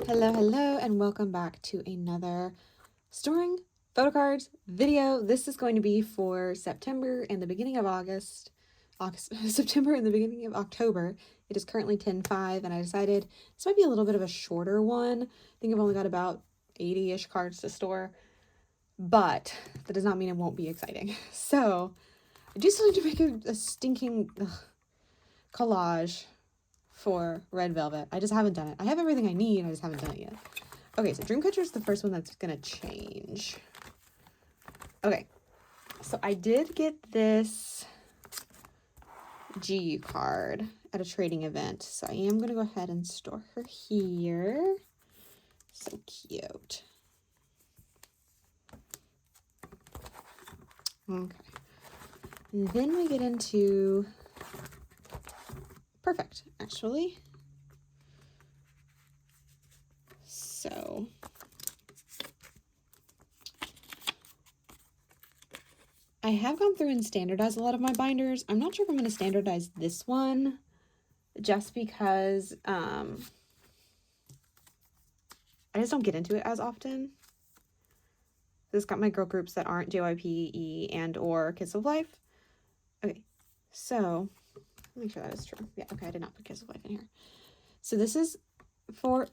Hello, and welcome back to another storing photocards video. This is going to be for September and the beginning of September and the beginning of October. It is currently 10:05, and I decided this might be a little bit of a shorter one. I think I've only got about 80-ish cards to store, but that does not mean it won't be exciting. So I do still need to make a stinking collage for Red Velvet. I just haven't done it. I have everything I need, I just haven't done it yet. Okay, so Dreamcatcher is the first one that's gonna change. Okay, so I did get this GU card at a trading event, so I am gonna go ahead and store her here. So cute. Okay, and then we get into Perfect, actually. So I have gone through and standardized a lot of my binders. I'm not sure if I'm going to standardize this one just because I just don't get into it as often. This got my girl groups that aren't JYP, and or Kiss of Life. Okay, so make sure that is true. Yeah, okay, I did not put Kiss of Life in here. So this is for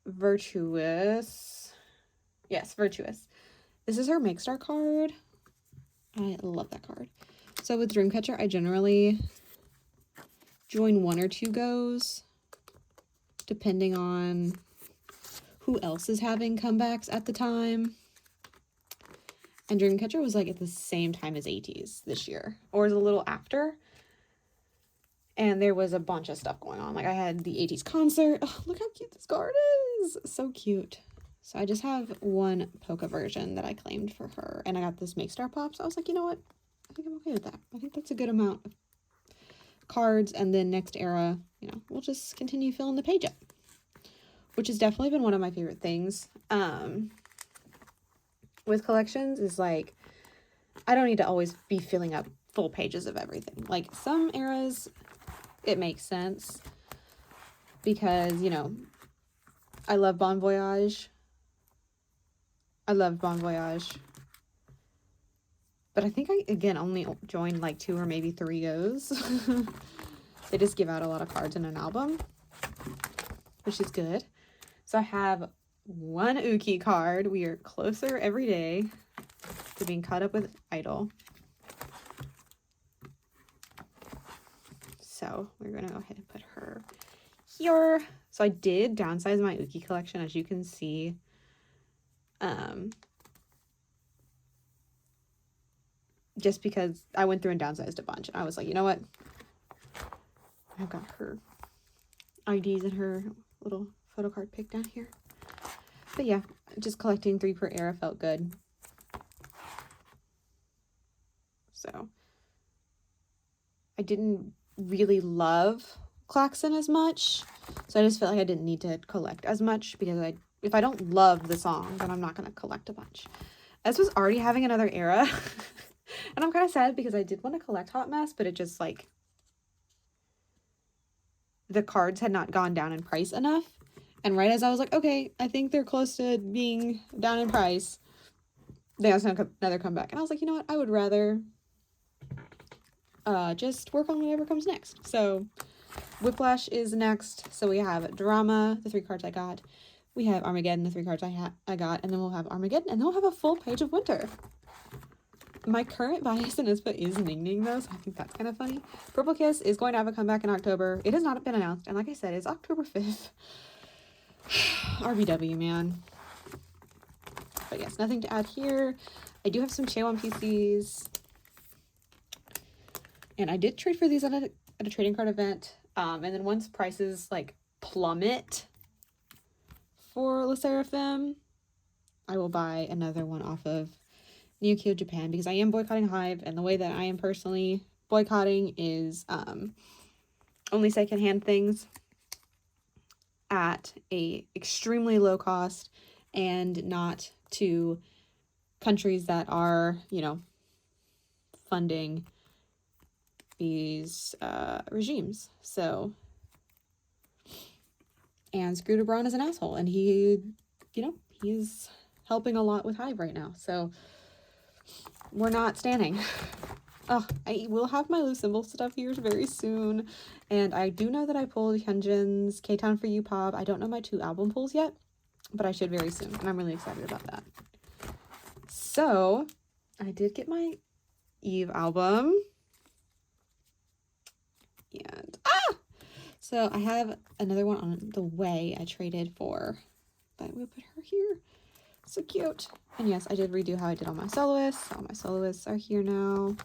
Virtuous. Yes, Virtuous. This is her Make Star card. I love that card. So with Dreamcatcher, I generally join one or two goes, depending on who else is having comebacks at the time. And Dreamcatcher was like at the same time as Ateez this year, or a little after. And there was a bunch of stuff going on. Like I had the Ateez concert. Oh, look how cute this card is. So cute. So I just have one Polka version that I claimed for her. And I got this Make Star Pop. So I was like, you know what? I think I'm okay with that. I think that's a good amount of cards. And then next era, you know, we'll just continue filling the page up. Which has definitely been one of my favorite things. With collections is like, I don't need to always be filling up full pages of everything. Like some eras, it makes sense because, you know, I love Bon Voyage. I love Bon Voyage. But I think I, again, only joined like 2 or maybe 3 goes. They just give out a lot of cards in an album, which is good. So I have one Uki card. We are closer every day to being caught up with Idol. So we're going to go ahead and put her here. So I did downsize my Uki collection, as you can see. Just because I went through and downsized a bunch. I was like, you know what? I've got her IDs and her little photo card pick down here. But yeah, just collecting 3 per era felt good. So I didn't really love Klaxon as much. So I just felt like I didn't need to collect as much because if I don't love the song, then I'm not going to collect a bunch. This was already having another era. And I'm kind of sad because I did want to collect Hot Mess, but it just like the cards had not gone down in price enough. And right as I was like, okay, I think they're close to being down in price, they also another comeback. And I was like, you know what? I would rather just work on whatever comes next. So Whiplash is next. So we have Drama, the 3 cards I got. We have Armageddon, the 3 cards I got. And then we'll have Armageddon. And then we'll have a full page of Winter. My current bias in ISPA is Ning Ning, though, so I think that's kind of funny. Purple Kiss is going to have a comeback in October. It has not been announced, and like I said, it's October 5th. RBW, man. But yes, nothing to add here. I do have some Chaewon PCs. And I did trade for these at a trading card event. And then once prices, like, plummet for Le Sserafim, I will buy another one off of Neo Japan because I am boycotting Hive, and the way that I am personally boycotting is only secondhand things at a extremely low cost and not to countries that are, you know, funding these regimes. So and Scooter Braun is an asshole, and he, you know, he's helping a lot with Hive right now, so we're not standing. Oh, I will have my loose symbol stuff here very soon, and I do know that I pulled Hyunjin's K-Town for You Pop. I don't know my 2 album pulls yet, but I should very soon, and I'm really excited about that. So, I did get my Eve album, and so I have another one on the way I traded for, but we'll put her here. So cute. And yes, I did redo how I did all my soloists. All my soloists are here now.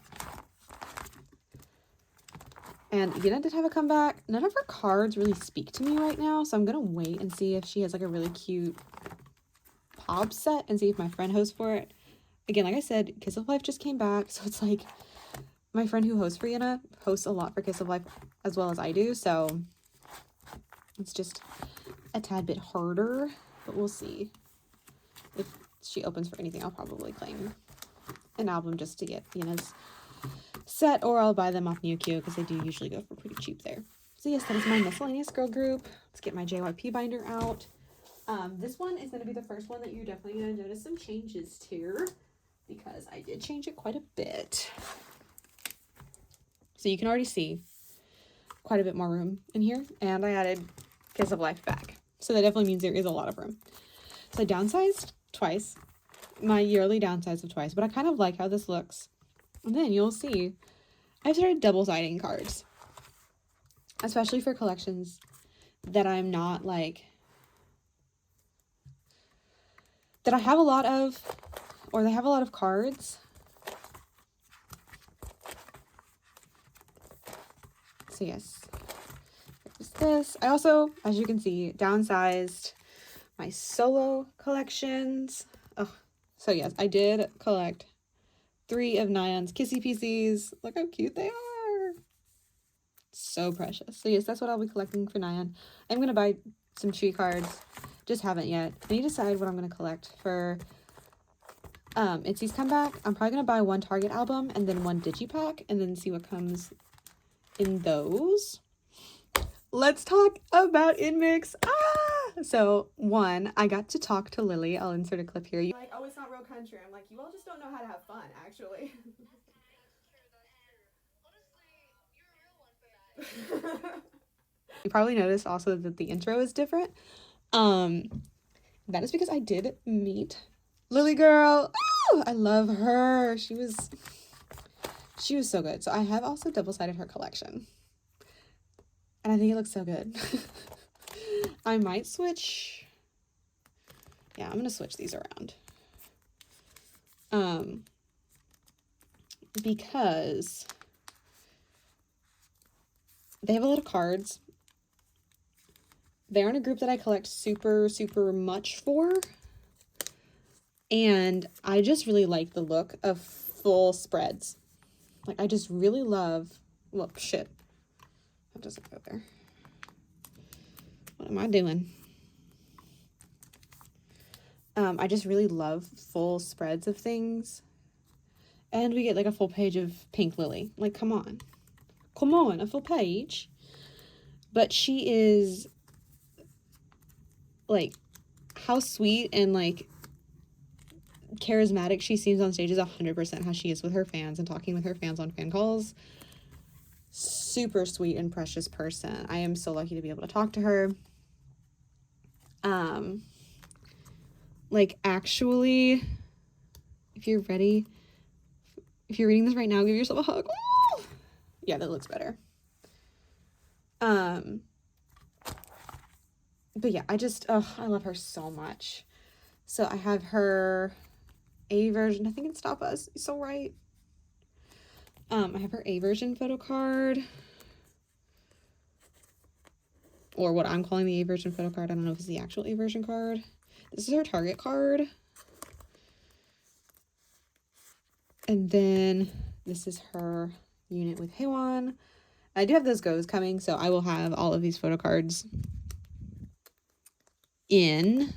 And Yuna did have a comeback. None of her cards really speak to me right now, so I'm gonna wait and see if she has like a really cute pop set and see if my friend hosts for it. Again, like I said, Kiss of Life just came back, so it's like my friend who hosts for Yuna hosts a lot for Kiss of Life as well as I do, so it's just a tad bit harder, but we'll see. If she opens for anything, I'll probably claim an album just to get Yuna's set, or I'll buy them off NewQ because they do usually go for pretty cheap there. So yes, that is my miscellaneous girl group. Let's get my JYP binder out. This one is going to be the first one that you're definitely going to notice some changes to, because I did change it quite a bit. So you can already see quite a bit more room in here, and I added Kiss of Life back. So that definitely means there is a lot of room. So I downsized twice, my yearly downsize of twice, but I kind of like how this looks. And then you'll see I've started double-siding cards, especially for collections that I'm not like, that I have a lot of, or they have a lot of cards. So yes, there's this. I also, as you can see, downsized my solo collections. Oh, so yes, I did collect 3 of Nayeon's Kissy PCs. Look how cute they are. So precious. So yes, that's what I'll be collecting for Nayeon. I'm going to buy some Tree cards. Just haven't yet. I need to decide what I'm going to collect for Itzy's comeback. I'm probably going to buy 1 Target album and then 1 Digipack and then see what comes in those. Let's talk about Nmixx. So 1, I got to talk to Lily. I'll insert a clip here. Like, oh, it's not real country. I'm like, you all just don't know how to have fun, actually. You probably noticed also that the intro is different. That is because I did meet Lily girl. Oh, I love her. She was so good. So I have also double-sided her collection, and I think it looks so good. I might switch. Yeah, I'm gonna switch these around. Because they have a lot of cards. They aren't a group that I collect super much for. And I just really like the look of full spreads. Like, I just really love, well, shit. That doesn't go there. What am I doing? I just really love full spreads of things. And we get like a full page of Pink Lily. Like, come on. Come on, a full page. But she is, like, how sweet and, like, charismatic she seems on stage is 100% how she is with her fans and talking with her fans on fan calls. Super sweet and precious person. I am so lucky to be able to talk to her. Like, actually, if you're ready, if you're reading this right now, give yourself a hug. Ooh! Yeah, that looks better. But yeah, I love her so much. So I have her A version. I think it's Stop Us. You're so right. I have her A version photo card. Or what I'm calling the A version photo card. I don't know if it's the actual A version card. This is her Target card. And then this is her unit with Haewon. I do have those goes coming, so I will have all of these photo cards in.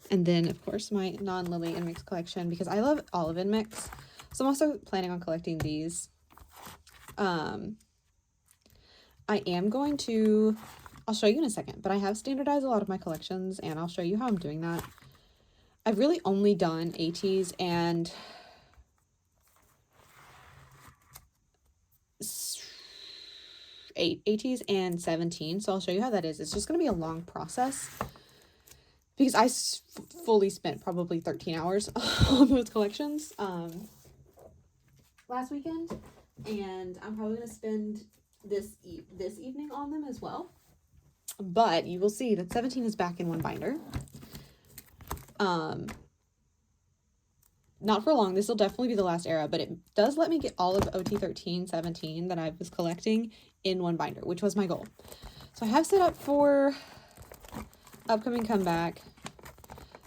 And then, of course, my non-Lily Nmixx collection, because I love all of Nmixx. So I'm also planning on collecting these. I am going to I'll show you in a second, but I have standardized a lot of my collections, and I'll show you how I'm doing that. I've really only done Ateez and Ateez and 17, so I'll show you how that is. It's just going to be a long process because I fully spent probably 13 hours on those collections last weekend, and I'm probably going to spend this evening on them as well. But you will see that 17 is back in one binder. Not for long. This will definitely be the last era, but it does let me get all of OT 13, 17 that I was collecting in one binder, which was my goal. So I have set up for upcoming comeback.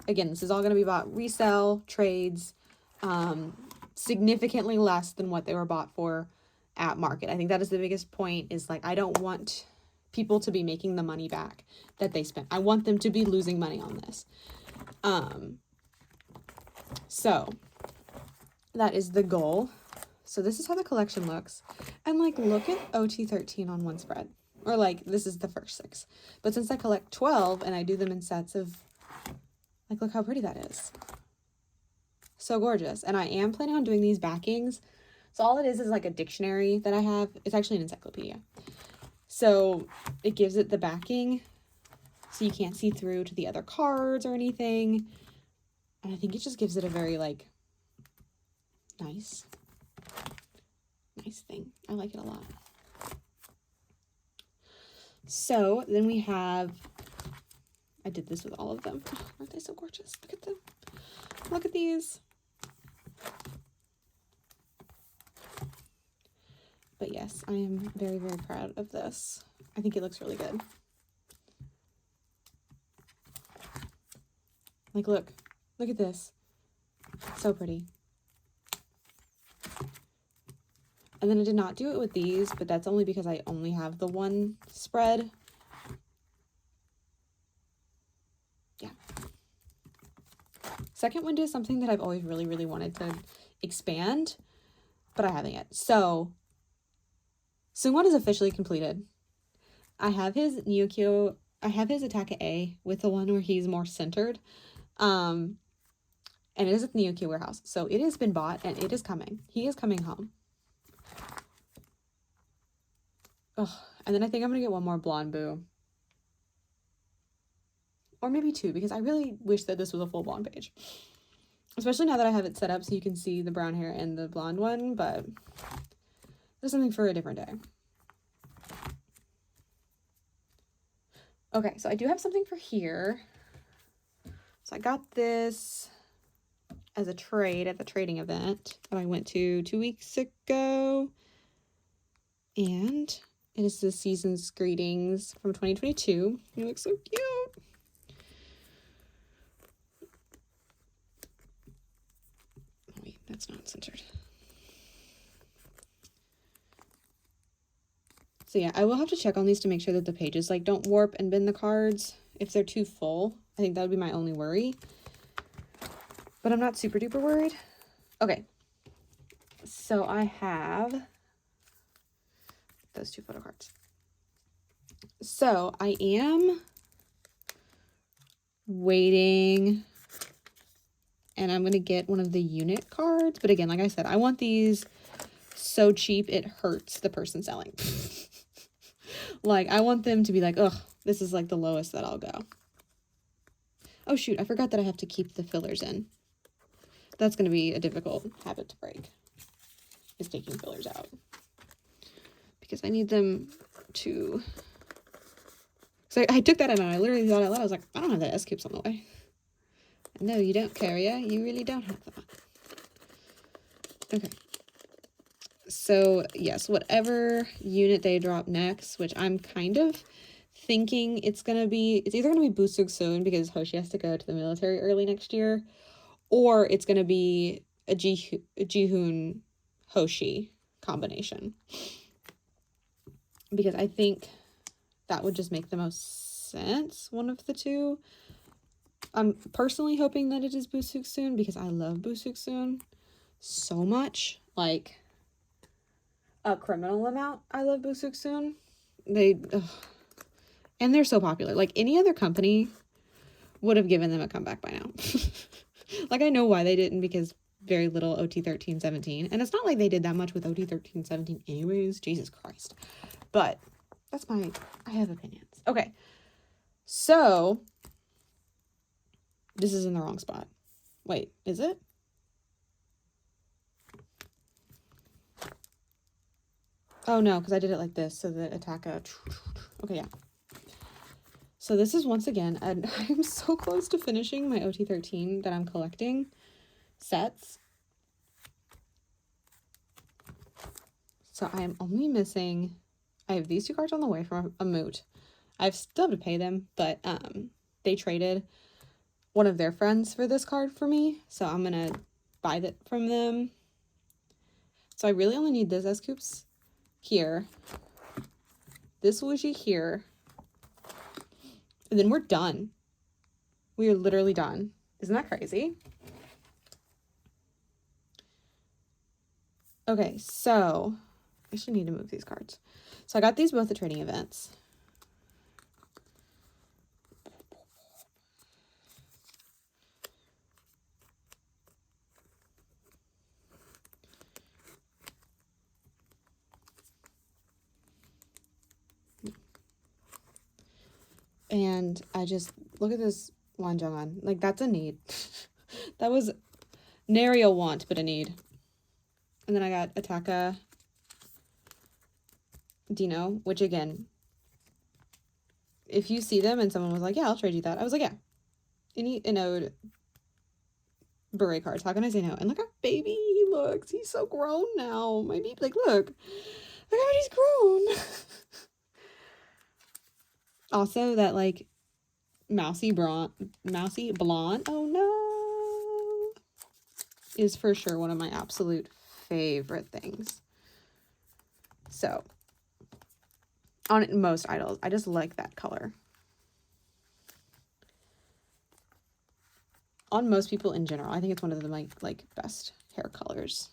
Again, this is all going to be bought resell, trades, significantly less than what they were bought for at market. I think that is the biggest point, is like, I don't want people to be making the money back that they spent. I want them to be losing money on this. So that is the goal. So this is how the collection looks. And like, look at OT 13 on one spread, or like, this is the first 6. But since I collect 12 and I do them in sets of, like, look how pretty that is. So gorgeous. And I am planning on doing these backings. So all it is like a dictionary that I have. It's actually an encyclopedia. So it gives it the backing so you can't see through to the other cards or anything. And I think it just gives it a very, like, nice thing. I like it a lot. So then we have, I did this with all of them. Oh, aren't they so gorgeous? Look at them. Look at these. But yes, I am very, very proud of this. I think it looks really good. Like, look at this. So pretty. And then I did not do it with these, but that's only because I only have the one spread. Yeah. Second window is something that I've always really, really wanted to expand, but I haven't yet. So Sungwon is officially completed. I have his Nyukyo, I have his Attack A with the one where he's more centered. And it is at the Nyukyo warehouse. So it has been bought and it is coming. He is coming home. Oh, and then I think I'm going to get one more blonde boo. Or maybe 2, because I really wish that this was a full blonde page. Especially now that I have it set up so you can see the brown hair and the blonde one, but there's something for a different day. Okay, so I do have something for here. So I got this as a trade at the trading event that I went to 2 weeks ago. And it is the season's greetings from 2022. It looks so cute. Oh, wait, that's not centered. So yeah, I will have to check on these to make sure that the pages like don't warp and bend the cards if they're too full. I think that would be my only worry. But I'm not super duper worried. Okay. So I have those 2 photo cards. So I am waiting, and I'm going to get one of the unit cards. But again, like I said, I want these so cheap it hurts the person selling. Like, I want them to be like, ugh, this is like the lowest that I'll go. Oh shoot, I forgot that I have to keep the fillers in. That's going to be a difficult habit to break, is taking fillers out. Because I need them to... So I took that in and I literally thought out loud, I was like, I don't have that S-Cubes on the way. No, you don't, Carrier. You really don't have that. Okay. So, yes, whatever unit they drop next, which I'm kind of thinking it's either going to be Busuk soon because Hoshi has to go to the military early next year, or it's going to be a Jihoon Hoshi combination. Because I think that would just make the most sense, one of the two. I'm personally hoping that it is Busuk soon because I love Busuk soon so much. Like, a criminal amount. I love Busuk soon. And they're so popular. Like, any other company would have given them a comeback by now. Like, I know why they didn't, because very little OT1317. And it's not like they did that much with OT1317 anyways. Jesus Christ. But that's I have opinions. Okay. So, this is in the wrong spot. Wait, is it? Oh, no, because I did it like this, so the attacker... Okay, yeah. So this is, once again, and I'm so close to finishing my OT13 that I'm collecting sets. So I am only missing... I have these 2 cards on the way from a moot. I still have to pay them, but they traded one of their friends for this card for me, so I'm going to buy that from them. So I really only need this S-Coops here, this Wuxi here, and then we're done. We are literally done. Isn't that crazy? Okay, so I should need to move these cards. So I got these both at trading events. And I just, look at this Wanjongan. Like, that's a need. That was nary a want, but a need. And then I got Ataka Dino, which again, if you see them and someone was like, yeah, I'll trade you that, I was like, yeah. Any Inode beret cards, how can I say no? And look how baby he looks. He's so grown now. My baby, like, look how much he's grown. Also, that, like, mousy blonde, oh no, is for sure one of my absolute favorite things. So, on most idols, I just like that color. On most people in general, I think it's one of the, like best hair colors.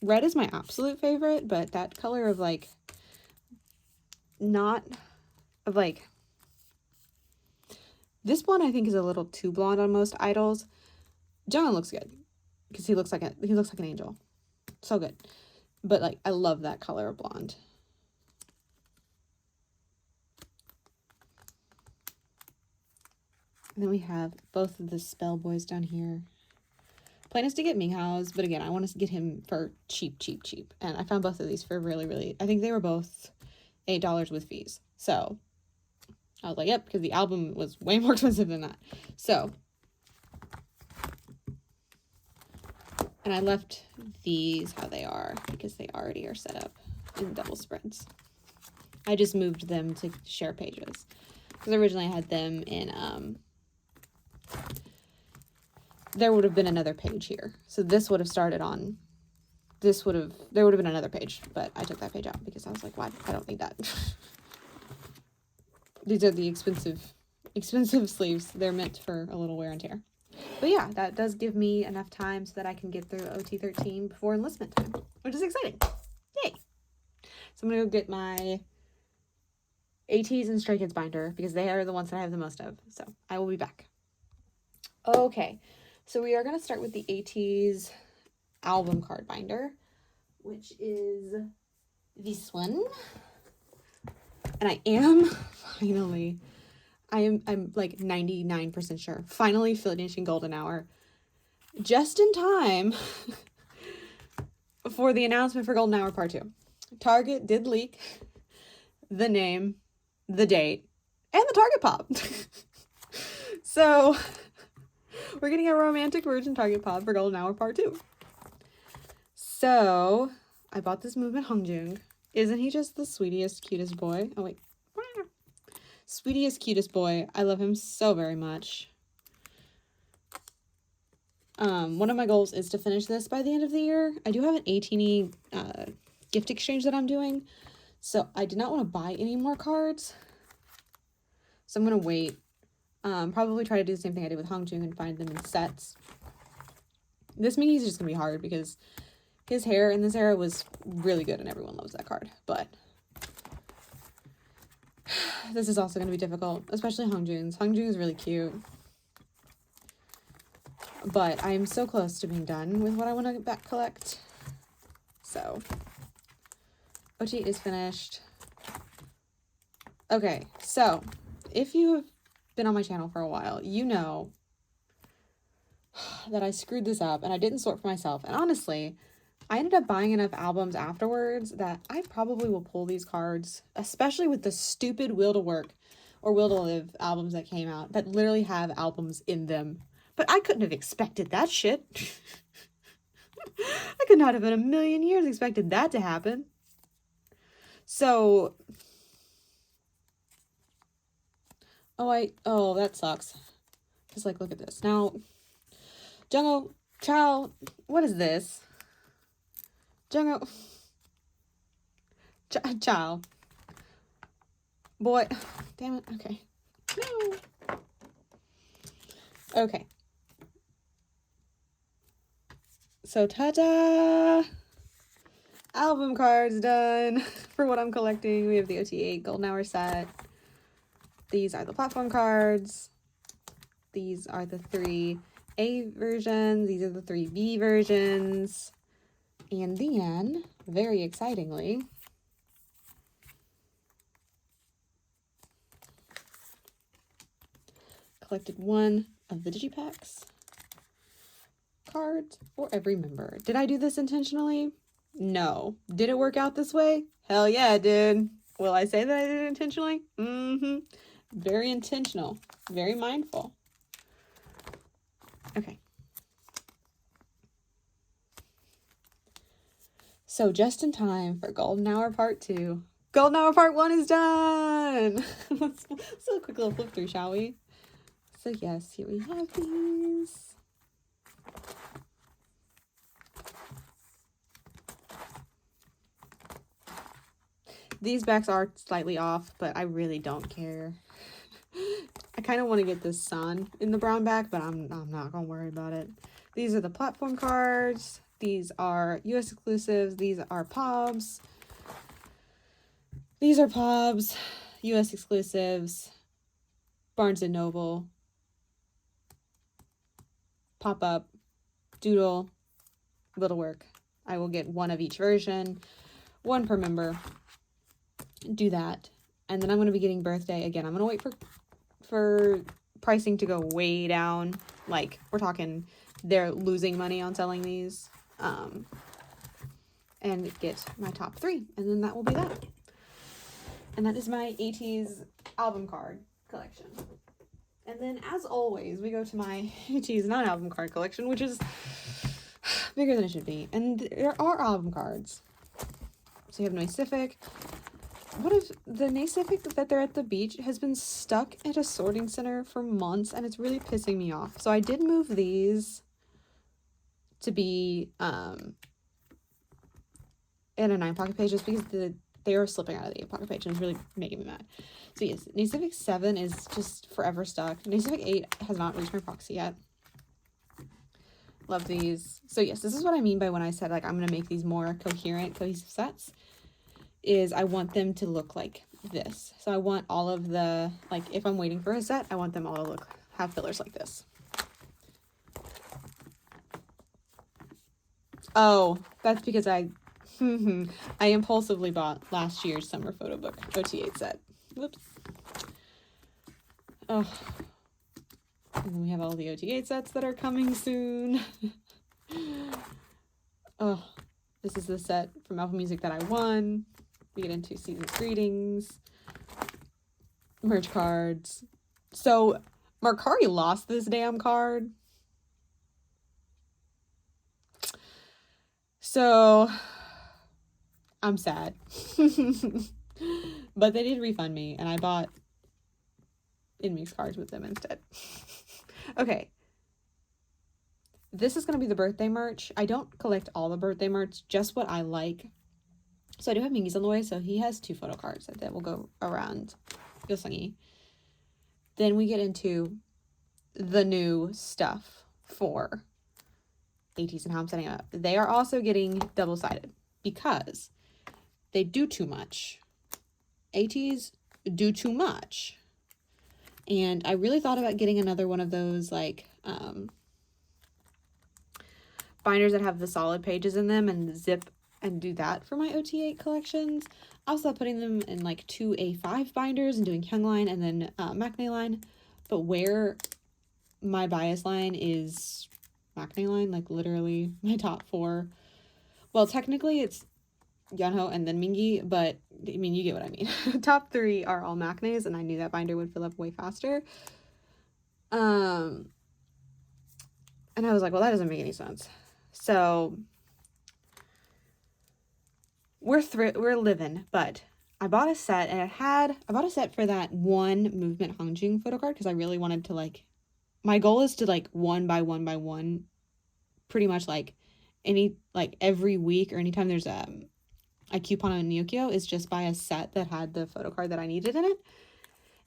Red is my absolute favorite, but that color of, like, not, of, like, this blonde I think is a little too blonde on most idols. Jungkook looks good because he looks like an angel. So good. But, like, I love that color of blonde. And then we have both of the Spell Boys down here. Plan is to get Minghao's, but again, I want to get him for cheap. And I found both of these for really, I think they were both $8 with fees. So I was like, yep, because the album was way more expensive than that. So, and I left these how they are because they already are set up in double spreads. I just moved them to share pages because originally I had them in, there would have been another page here. So this would have started on, there would have been another page, but I took that page out because I was like, why? I don't need that. These are the expensive sleeves. They're meant for a little wear and tear. But yeah, that does give me enough time so that I can get through OT13 before enlistment time, which is exciting. Yay! So I'm going to go get my Ateez and Stray Kids binder because they are the ones that I have the most of. So I will be back. Okay, so we are going to start with the Ateez album card binder, which is this one. And I'm like 99% sure, finally finishing Golden Hour just in time for the announcement for Golden Hour Part 2. Target did leak the name, the date, and the Target pop. So we're getting a romantic version Target pop for Golden Hour Part 2. So I bought this movement Hongjung. Isn't he just the sweetest, cutest boy? Oh, wait. Sweetest, cutest boy. I love him so very much. One of my goals is to finish this by the end of the year. I do have an Ateez gift exchange that I'm doing. So I did not want to buy any more cards. So I'm going to wait. Probably try to do the same thing I did with Hongjung and find them in sets. This Mingy's just going to be hard because his hair in this era was really good and everyone loves that card. But This is also going to be difficult, especially Hongjoon's. Hongjoon is really cute. But I'm so close to being done with what I want to back collect. So, OT is finished. Okay, so if you have been on my channel for a while, you know that I screwed this up and I didn't sort for myself. And honestly, I ended up buying enough albums afterwards that I probably will pull these cards, especially with the stupid Will to Work or Will to Live albums that came out that literally have albums in them. But I couldn't have expected that shit. I could not have in a million years expected that to happen. So, oh, that sucks. Just like, look at this. Now, Jungho, child, what is this? Jungho, child. Boy, damn it, okay. No. Okay. So, ta-da! Album cards done for what I'm collecting. We have the Ateez Golden Hour set. These are the platform cards. These are the 3A versions. These are the 3B versions. And then, very excitingly, collected one of the Digipacks cards for every member. Did I do this intentionally? No. Did it work out this way? Hell yeah, it did. Will I say that I did it intentionally? Mm-hmm. Very intentional. Very mindful. Okay. So just in time for Golden Hour Part 2. Golden Hour Part 1 is done! Let's do a quick little flip through, shall we? So yes, here we have these. These backs are slightly off, but I really don't care. I kind of want to get this sun in the brown back, but I'm not going to worry about it. These are the platform cards. These are US exclusives. These are POBs. These are POBs, US exclusives, Barnes & Noble, Pop-Up, Doodle, Little Work. I will get one of each version, one per member. Do that. And then I'm going to be getting birthday again. I'm going to wait for pricing to go way down. Like, we're talking they're losing money on selling these. And get my top 3. And then that will be that. And that is my Ateez album card collection. And then, as always, we go to my Ateez non-album card collection, which is bigger than it should be. And there are album cards. So you have Nmixx. What if the Nmixx that they're at the beach has been stuck at a sorting center for months, and it's really pissing me off. So I did move these to be in a 9-pocket page just because they are slipping out of the 8-pocket page and it's really making me mad. So yes, Nmixx 7 is just forever stuck. Nmixx 8 has not reached my proxy yet. Love these. So yes, this is what I mean by when I said, like, I'm going to make these more coherent, cohesive sets. Is I want them to look like this. So I want all of the, like, if I'm waiting for a set, I want them all to have fillers like this. Oh, that's because I impulsively bought last year's summer photo book OT8 set. Whoops. Oh. And then we have all the OT8 sets that are coming soon. Oh, this is the set from Apple Music that I won. We get into season's greetings, merch cards. So Mercari lost this damn card. So I'm sad. But they did refund me and I bought Nmixx cards with them instead. Okay. This is going to be the birthday merch. I don't collect all the birthday merch, just what I like. So I do have Mingy's on the way, so he has 2 photo cards that will go around Yosungi. Then we get into the new stuff for Ateez and how I'm setting it up. They are also getting double-sided because they do too much. Ateez do too much. And I really thought about getting another one of those, like, binders that have the solid pages in them and zip and do that for my OT8 collections. I was putting them in like 2 A5 binders and doing Hyung line and then Maknae line. But where my bias line is Maknae line, like literally my top 4. Well, technically it's Yeonho and then Mingi, but I mean, you get what I mean. Top 3 are all Maknaes, and I knew that binder would fill up way faster. And I was like, well, that doesn't make any sense. So we're living, but I bought a set, and I bought a set for that one movement Hangjing photo card because I really wanted to, like, my goal is to, like, 1 by 1 by 1, pretty much like every week or anytime there's a coupon on Nyokyo, is just buy a set that had the photo card that I needed in it.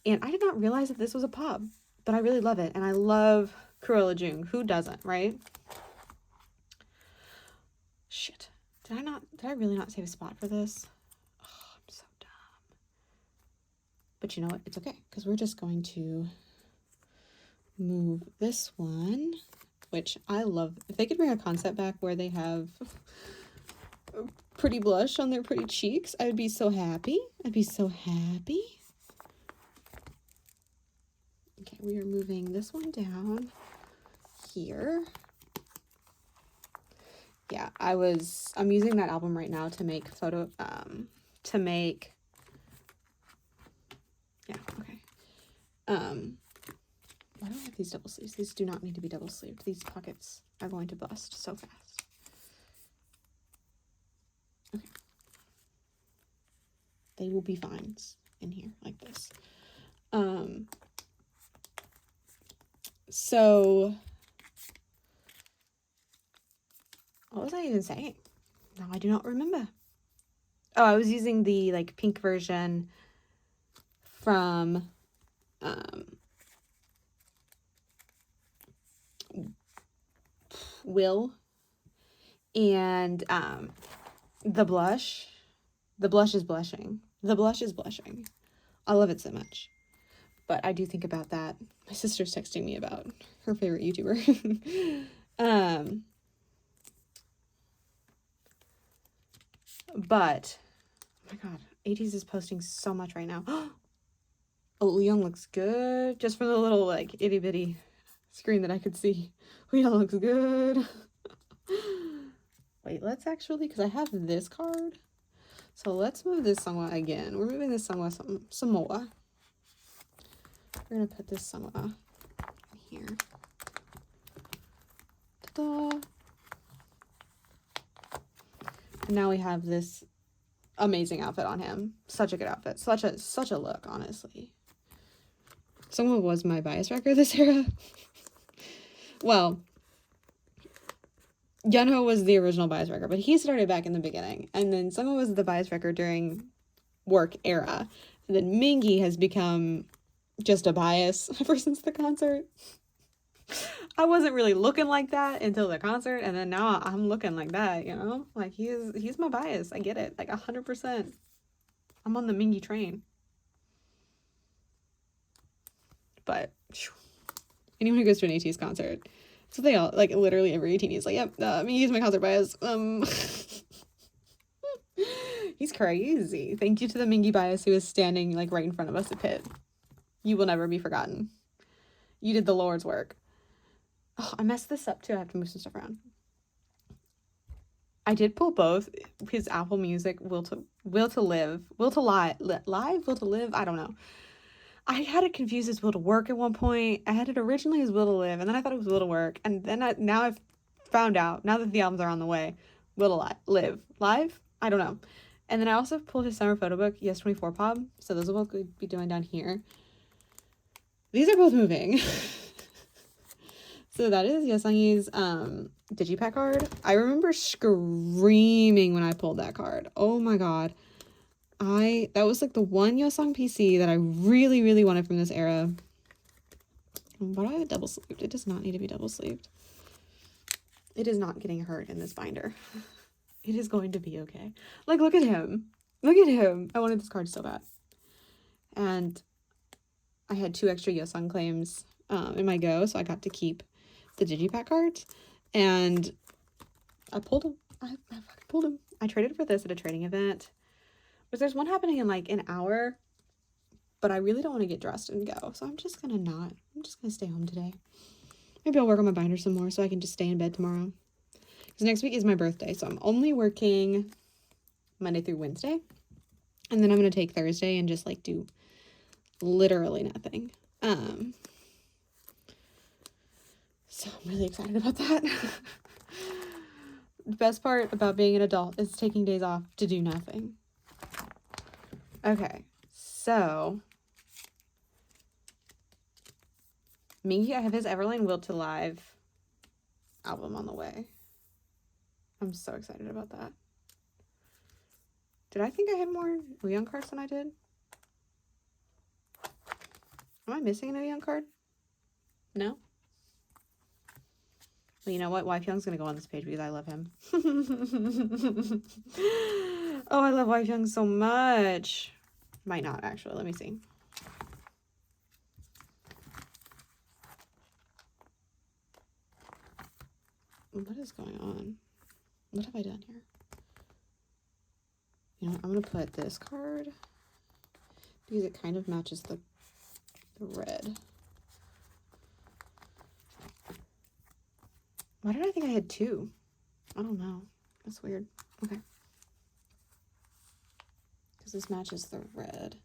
And I did not realize that this was a pub, but I really love it. And I love Cruella Jung. Who doesn't, right? Shit. Did I really not save a spot for this? Oh, I'm so dumb. But you know what? It's okay, because we're just going to move this one, which I love. If they could bring a concept back where they have pretty blush on their pretty cheeks, I would be so happy. I'd be so happy. Okay, we are moving this one down here. Yeah, I'm using that album right now to make yeah, okay. Why do I have these double sleeves? These do not need to be double sleeved. These pockets are going to bust so fast. Okay. They will be fine in here like this. So what was I even saying? Now I do not remember. Oh, I was using the, like, pink version from Will, and the blush is blushing. The blush is blushing. I love it so much. But I do think about that. My sister's texting me about her favorite YouTuber. But oh my god, Ateez is posting so much right now. Oh, Leon looks good. Just from the little, like, itty bitty screen that I could see. Leon looks good. Wait, let's actually, because I have this card. So let's move this Sungwa again. We're moving this Sungwa some more. We're going to put this Sungwa here. Ta-da! And now we have this amazing outfit on him. Such a good outfit. Such a look, honestly. Sungwa was my bias wrecker this era. Well, Yeonho was the original bias wrecker, but he started back in the beginning. And then Sungwa was the bias wrecker during work era. And then Mingi has become just a bias ever since the concert. I wasn't really looking like that until the concert, and then now I'm looking like that, you know? Like, he's my bias. I get it. Like, 100%. I'm on the Mingi train. But anyone who goes to an Ateez concert, so they all, like, literally every 18 is like, yep, Mingi's my concert bias. He's crazy. Thank you to the Mingi bias who was standing, like, right in front of us at Pit. You will never be forgotten. You did the Lord's work. Oh, I messed this up too. I have to move some stuff around. I did pull both his Apple Music Will to Live, Will to Live, Will to Live. I don't know. I had it confused as Will to Work at one point. I had it originally as Will to Live, and then I thought it was Will to Work, and then now I've found out, now that the albums are on the way, Will to Live. Live? I don't know. And then I also pulled his summer photo book, Yes 24 Pop. So those are what we'll be doing down here. These are both moving. So that is Yesungi's Digipack card. I remember screaming when I pulled that card. Oh my god. That was like the one Yeosang PC that I really, really wanted from this era. Why do I have it double sleeved? It does not need to be double sleeved. It is not getting hurt in this binder. It is going to be okay. Like, look at him. Look at him. I wanted this card so bad. and I had 2 extra Yeosang claims in my go, so I got to keep the Digipack cards, and I pulled them. I fucking pulled them. I traded for this at a trading event, but there's one happening in like an hour, but I really don't want to get dressed and go, so I'm just gonna stay home today. Maybe I'll work on my binder some more so I can just stay in bed tomorrow, because next week is my birthday, so I'm only working Monday through Wednesday, and then I'm gonna take Thursday and just like do literally nothing. So I'm really excited about that. The best part about being an adult is taking days off to do nothing. Okay, so Mingy, I have his Everline Will to Live album on the way. I'm so excited about that. Did I think I had more Young cards than I did? Am I missing a Young card? No? Well, you know what? Wyfyoung's gonna go on this page because I love him. Oh, I love Wyfyoung so much. Might not, actually. Let me see. What is going on? What have I done here? You know what? I'm going to put this card because it kind of matches the red. Why did I think I had 2? I don't know. That's weird. Okay. Because this matches the red.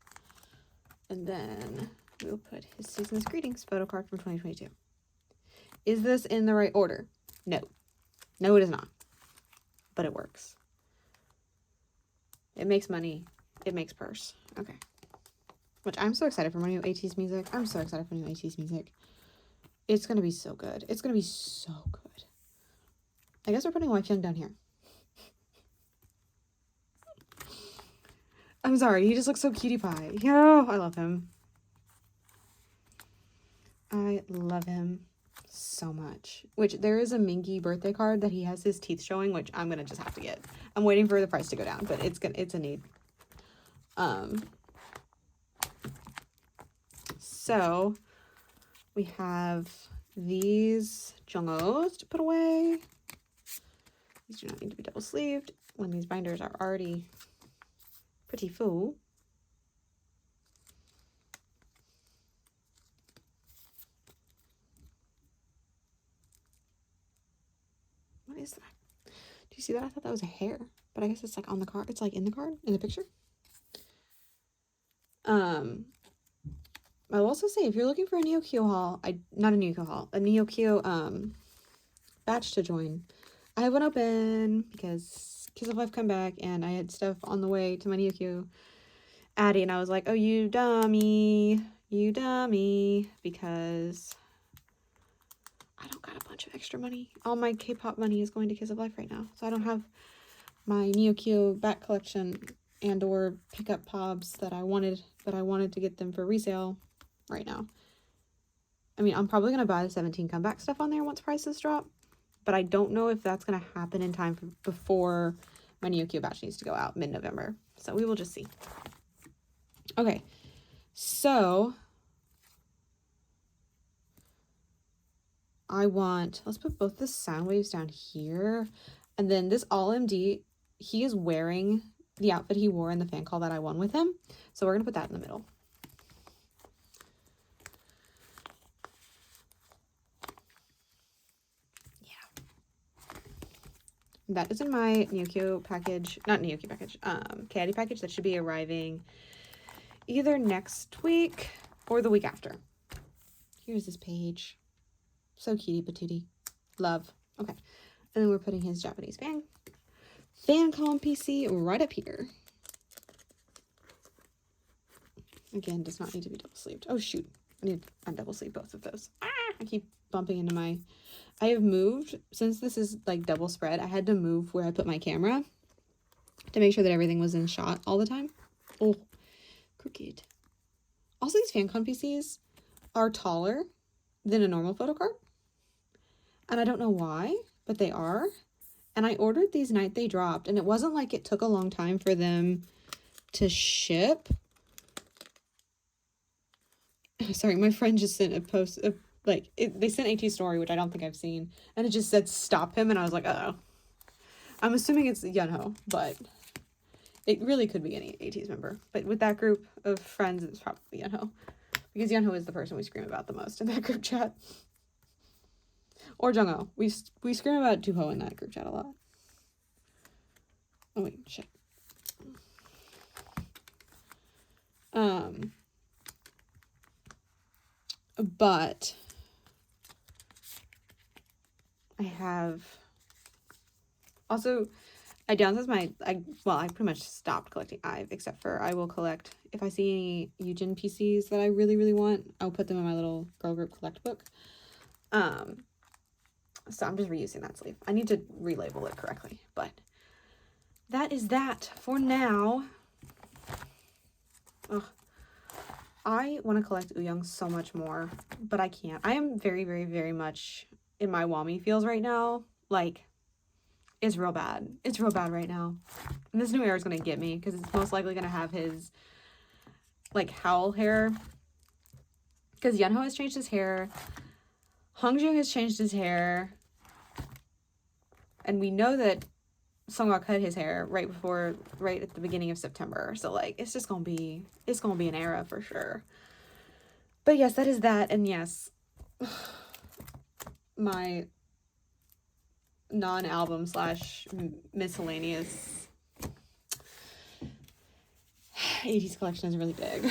And then we'll put his Season's Greetings photo card from 2022. Is this in the right order? No. No, it is not. But it works. It makes money. It makes purse. Okay. Which I'm so excited for my new Ateez music. I'm so excited for new Ateez music. It's going to be so good. It's going to be so good. I guess we're putting Wyfyoung down here. I'm sorry. He just looks so cutie pie. Yo, I love him. I love him so much. Which there is a Mingy birthday card that he has his teeth showing, which I'm going to just have to get. I'm waiting for the price to go down, but it's a need. So we have these Jungos to put away. These do not need to be double sleeved when these binders are already pretty full. What is that? Do you see that? I thought that was a hair, but I guess it's like on the card. It's like in the card, in the picture. I'll also say, if you're looking for a Neokyo haul, not a Neokyo haul, a Neokyo batch to join, I have one open because Kiss of Life come back and I had stuff on the way to my Neokyo Addie, and I was like, oh, you dummy, because I don't got a bunch of extra money. All my K-pop money is going to Kiss of Life right now, so I don't have my Neokyo back collection and or pickup pobs that I wanted to get them for resale right now. I mean, I'm probably going to buy the 17 comeback stuff on there once prices drop, but I don't know if that's going to happen in time before my Neokyo batch needs to go out mid-November. So we will just see. Okay, so let's put both the sound waves down here, and then this All MD, he is wearing the outfit he wore in the fan call that I won with him, so we're gonna put that in the middle. Yeah, that is in my Neokyo package, not Neokyo package, Kaddy package that should be arriving either next week or the week after. Here's this page. So cutie patootie. Love. Okay. And then we're putting his Japanese fan call PC right up here. Again, does not need to be double sleeved. Oh shoot. I need to undouble sleeve both of those. I keep bumping into I have moved, since this is like double spread, I had to move where I put my camera to make sure that everything was in shot all the time. Oh, crooked. Also, these FanCon PCs are taller than a normal photocard. And I don't know why, but they are. And I ordered these night they dropped, and it wasn't like it took a long time for them to ship. Sorry, my friend just sent a post of, like, they sent Ateez story, which I don't think I've seen, and it just said stop him, and I was like, uh oh. I'm assuming it's Yunho, but it really could be any Ateez member. But with that group of friends, it's probably Yunho, because Yunho is the person we scream about the most in that group chat. Or Jungho. We scream about Duho in that group chat a lot. Oh wait, shit. But I have also, I downsized I pretty much stopped collecting IVE, except for I will collect, if I see any Eugen PCs that I really, really want, I'll put them in my little girl group collect book. So I'm just reusing that sleeve. I need to relabel it correctly, but that is that for now. Ugh. I want to collect Ouyang so much more, but I can't. I am very, very, very much in my Wami feels right now. Like, it's real bad. It's real bad right now. And this new era is going to get me, because it's most likely going to have his, like, howl hair. Because Yunho has changed his hair. Hongju has changed his hair. And we know that Sungwa cut his hair right at the beginning of September. So, like, it's just gonna be an era for sure. But yes, that is that. And yes, my non-album / miscellaneous Ateez collection is really big.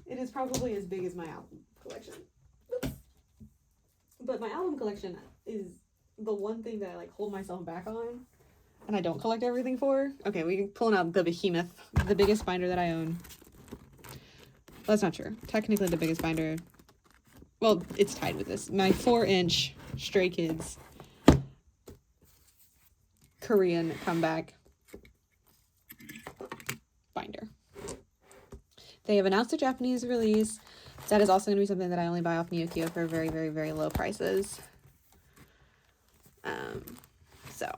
It is probably as big as my album collection. Oops. But my album collection is the one thing that I, like, hold myself back on, and I don't collect everything for. Okay, we're pulling out the behemoth, the biggest binder that I own. Well, that's not true. Technically the biggest binder, well, it's tied with this. My 4-inch Stray Kids Korean comeback binder. They have announced a Japanese release. That is also going to be something that I only buy off Miyukio for very, very, very low prices. So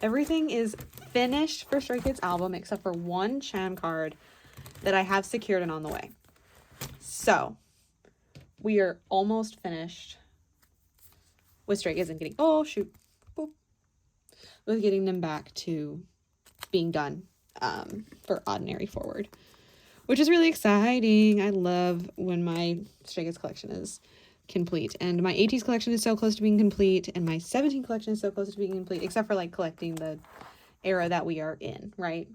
everything is finished for Stray Kids album except for one Chan card that I have secured and on the way. So we are almost finished with Stray Kids and getting, oh shoot, boop, with getting them back to being done for Ordinary Forward, which is really exciting. I love when my Stray Kids collection is complete, and my Ateez collection is so close to being complete, and my 17 collection is so close to being complete, except for, like, collecting the era that we are in, right?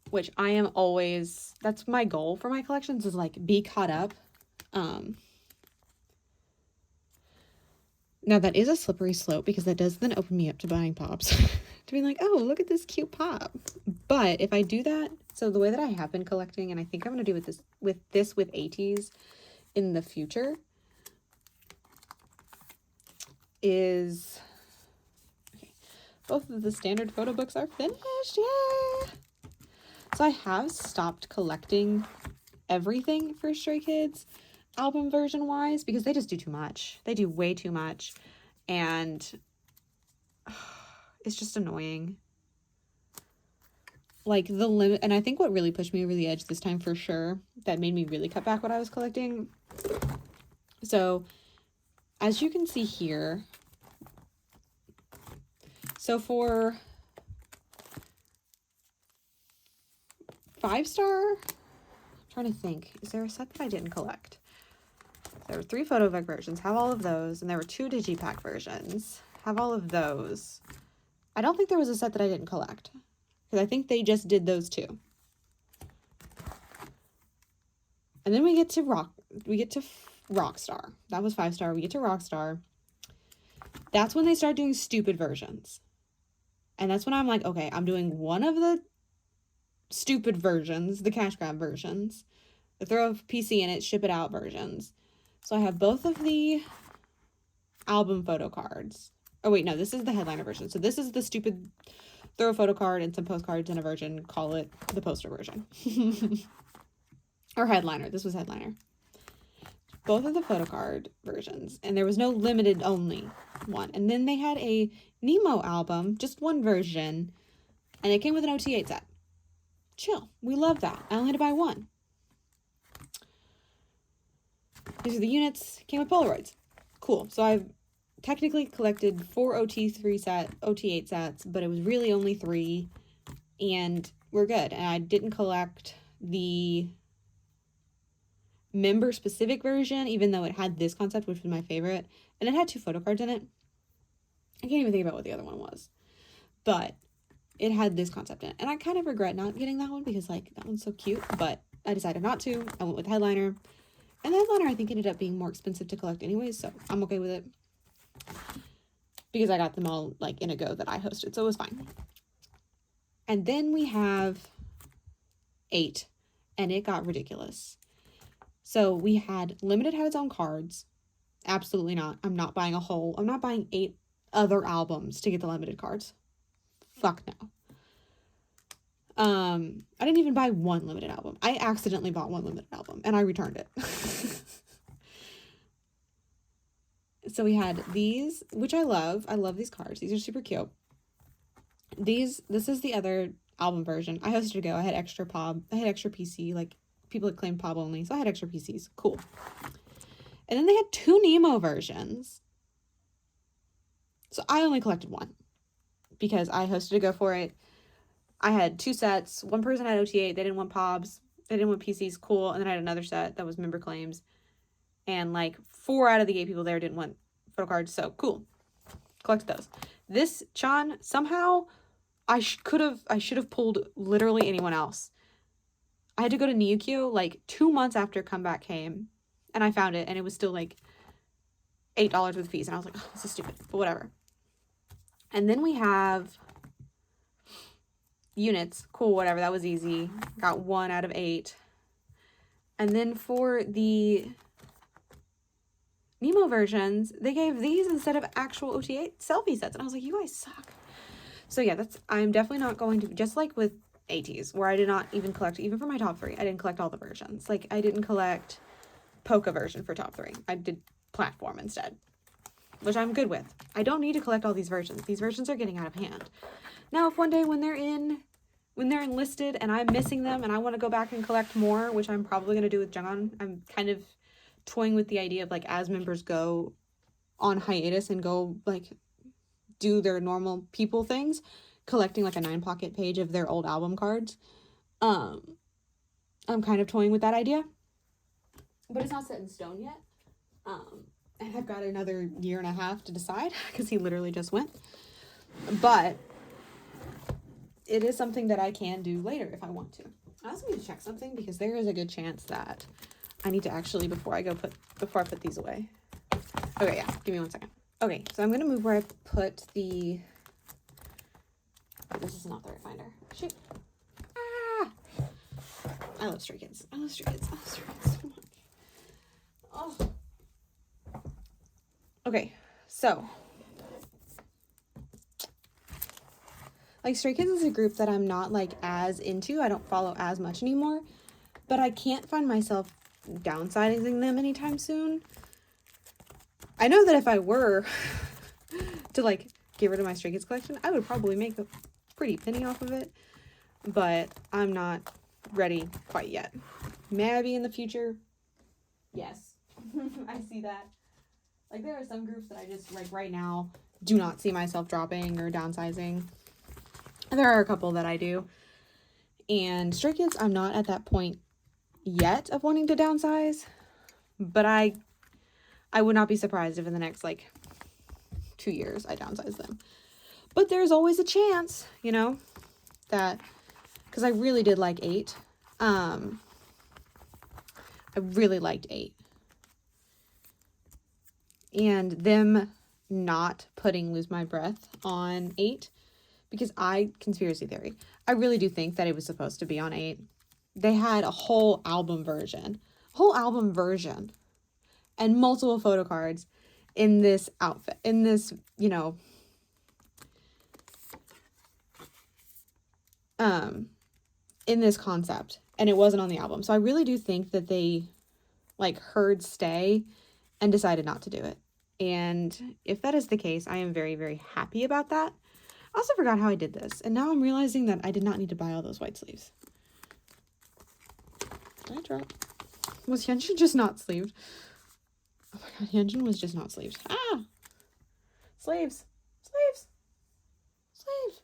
Which I am always, that's my goal for my collections, is, like, be caught up. Now that is a slippery slope, because that does then open me up to buying pops. To be like, oh, look at this cute pop. But if I do that, so the way that I have been collecting, and I think I'm going to do with Ateez in the future, is, okay, both of the standard photo books are finished. Yeah. So I have stopped collecting everything for Stray Kids album version wise, because they just do too much. They do way too much, and it's just annoying. Like, the limit, and I think what really pushed me over the edge this time for sure, that made me really cut back what I was collecting. So, as you can see here, so for 5-star, I'm trying to think, is there a set that I didn't collect? There were 3 Photovec versions, have all of those, and there were 2 Digipack versions, have all of those. I don't think there was a set that I didn't collect, because I think they just did those 2. And then we get to Rockstar. That was 5-star. We get to Rockstar. That's when they start doing stupid versions. And that's when I'm like, okay, I'm doing one of the stupid versions, the cash grab versions, the throw a PC in it, ship it out versions. So I have both of the album photo cards. Oh wait, no, this is the headliner version. So this is the stupid throw a photo card and some postcards in a version, call it the poster version. Or headliner. This was headliner. Both of the photo card versions, and there was no limited only one. And then they had a Nemo album, just one version, and it came with an OT8 set. Chill. We love that. I only had to buy one. These are the units. Came with Polaroids. Cool. So I've technically collected 4 OT8 sets, but it was really only 3. And we're good. And I didn't collect the member-specific version, even though it had this concept, which was my favorite. And it had 2 photo cards in it. I can't even think about what the other one was. But it had this concept in it. And I kind of regret not getting that one because, like, that one's so cute. But I decided not to. I went with Headliner. And the Headliner, I think, ended up being more expensive to collect anyways. So I'm okay with it. Because I got them all, like, in a go that I hosted. So it was fine. And then we have 8. And it got ridiculous. So we had Limited had its own cards. Absolutely not. I'm not buying 8 other albums to get the Limited cards. Fuck no. I didn't even buy 1 Limited album. I accidentally bought 1 Limited album and I returned it. So we had these, which I love. I love these cards. These are super cute. This is the other album version. I hosted a go. I had extra PC, like people had claimed POB only, so I had extra PCs. Cool. And then they had 2 Nemo versions. So I only collected 1 because I hosted a go for it. I had 2 sets. One person had OT8. They didn't want POBs. They didn't want PCs. Cool. And then I had another set that was member claims. And like 4 out of the 8 people there didn't want photo cards. So cool. Collected those. This Chan, somehow I should have pulled literally anyone else. I had to go to Nmixx like 2 months after Comeback came. And I found it. And it was still like $8 with fees. And I was like, oh, this is stupid. But whatever. And then we have units. Cool, whatever. That was easy. Got 1 out of 8. And then for the Nemo versions, they gave these instead of actual OT8 selfie sets. And I was like, you guys suck. So yeah, I'm definitely not going to, just like with Ateez, where I did not even collect, even for my top 3, I didn't collect all the versions. Like, I didn't collect Polka version for top 3. I did platform instead, which I'm good with. I don't need to collect all these versions. These versions are getting out of hand. Now, if one day when they're enlisted and I'm missing them and I want to go back and collect more, which I'm probably going to do with Jungwon, I'm kind of toying with the idea of, like, as members go on hiatus and go, like, do their normal people things, collecting, like, a 9-pocket page of their old album cards. I'm kind of toying with that idea. But it's not set in stone yet. And I've got another 1.5 years to decide, because he literally just went. But it is something that I can do later if I want to. I also need to check something, because there is a good chance that I need to actually, before I put these away. Okay, yeah, give me 1 second. Okay, so I'm gonna move where I put the, oh, this is not the right finder. Shoot. Ah! I love Stray Kids. I love Stray Kids. I love Stray Kids so much. Oh. Okay, so, like, Stray Kids is a group that I'm not, like, as into. I don't follow as much anymore, but I can't find myself downsizing them anytime soon. I know that if I were to, like, get rid of my Stray Kids collection, I would probably make a pretty penny off of it, but I'm not ready quite yet. Maybe in the future, yes. I see that. Like, there are some groups that I just, like, right now do not see myself dropping or downsizing. There are a couple that I do. And Stray Kids, I'm not at that point yet of wanting to downsize, but I would not be surprised if in the next, like, 2 years I downsize them. But there's always a chance, you know, that, because I really did like 8. I really liked 8. And them not putting Lose My Breath on 8, because conspiracy theory, I really do think that it was supposed to be on 8. They had a whole album version, and multiple photo cards in this outfit, in this, you know, in this concept, and it wasn't on the album. So I really do think that they, like, heard Stay and decided not to do it. And if that is the case, I am very, very happy about that. I also forgot how I did this, and now I'm realizing that I did not need to buy all those white sleeves. Did I drop? Was Hyunjin just not sleeved? Oh my god, Hyunjin was just not sleeved. Ah! Sleeves! Sleeves! Sleeves!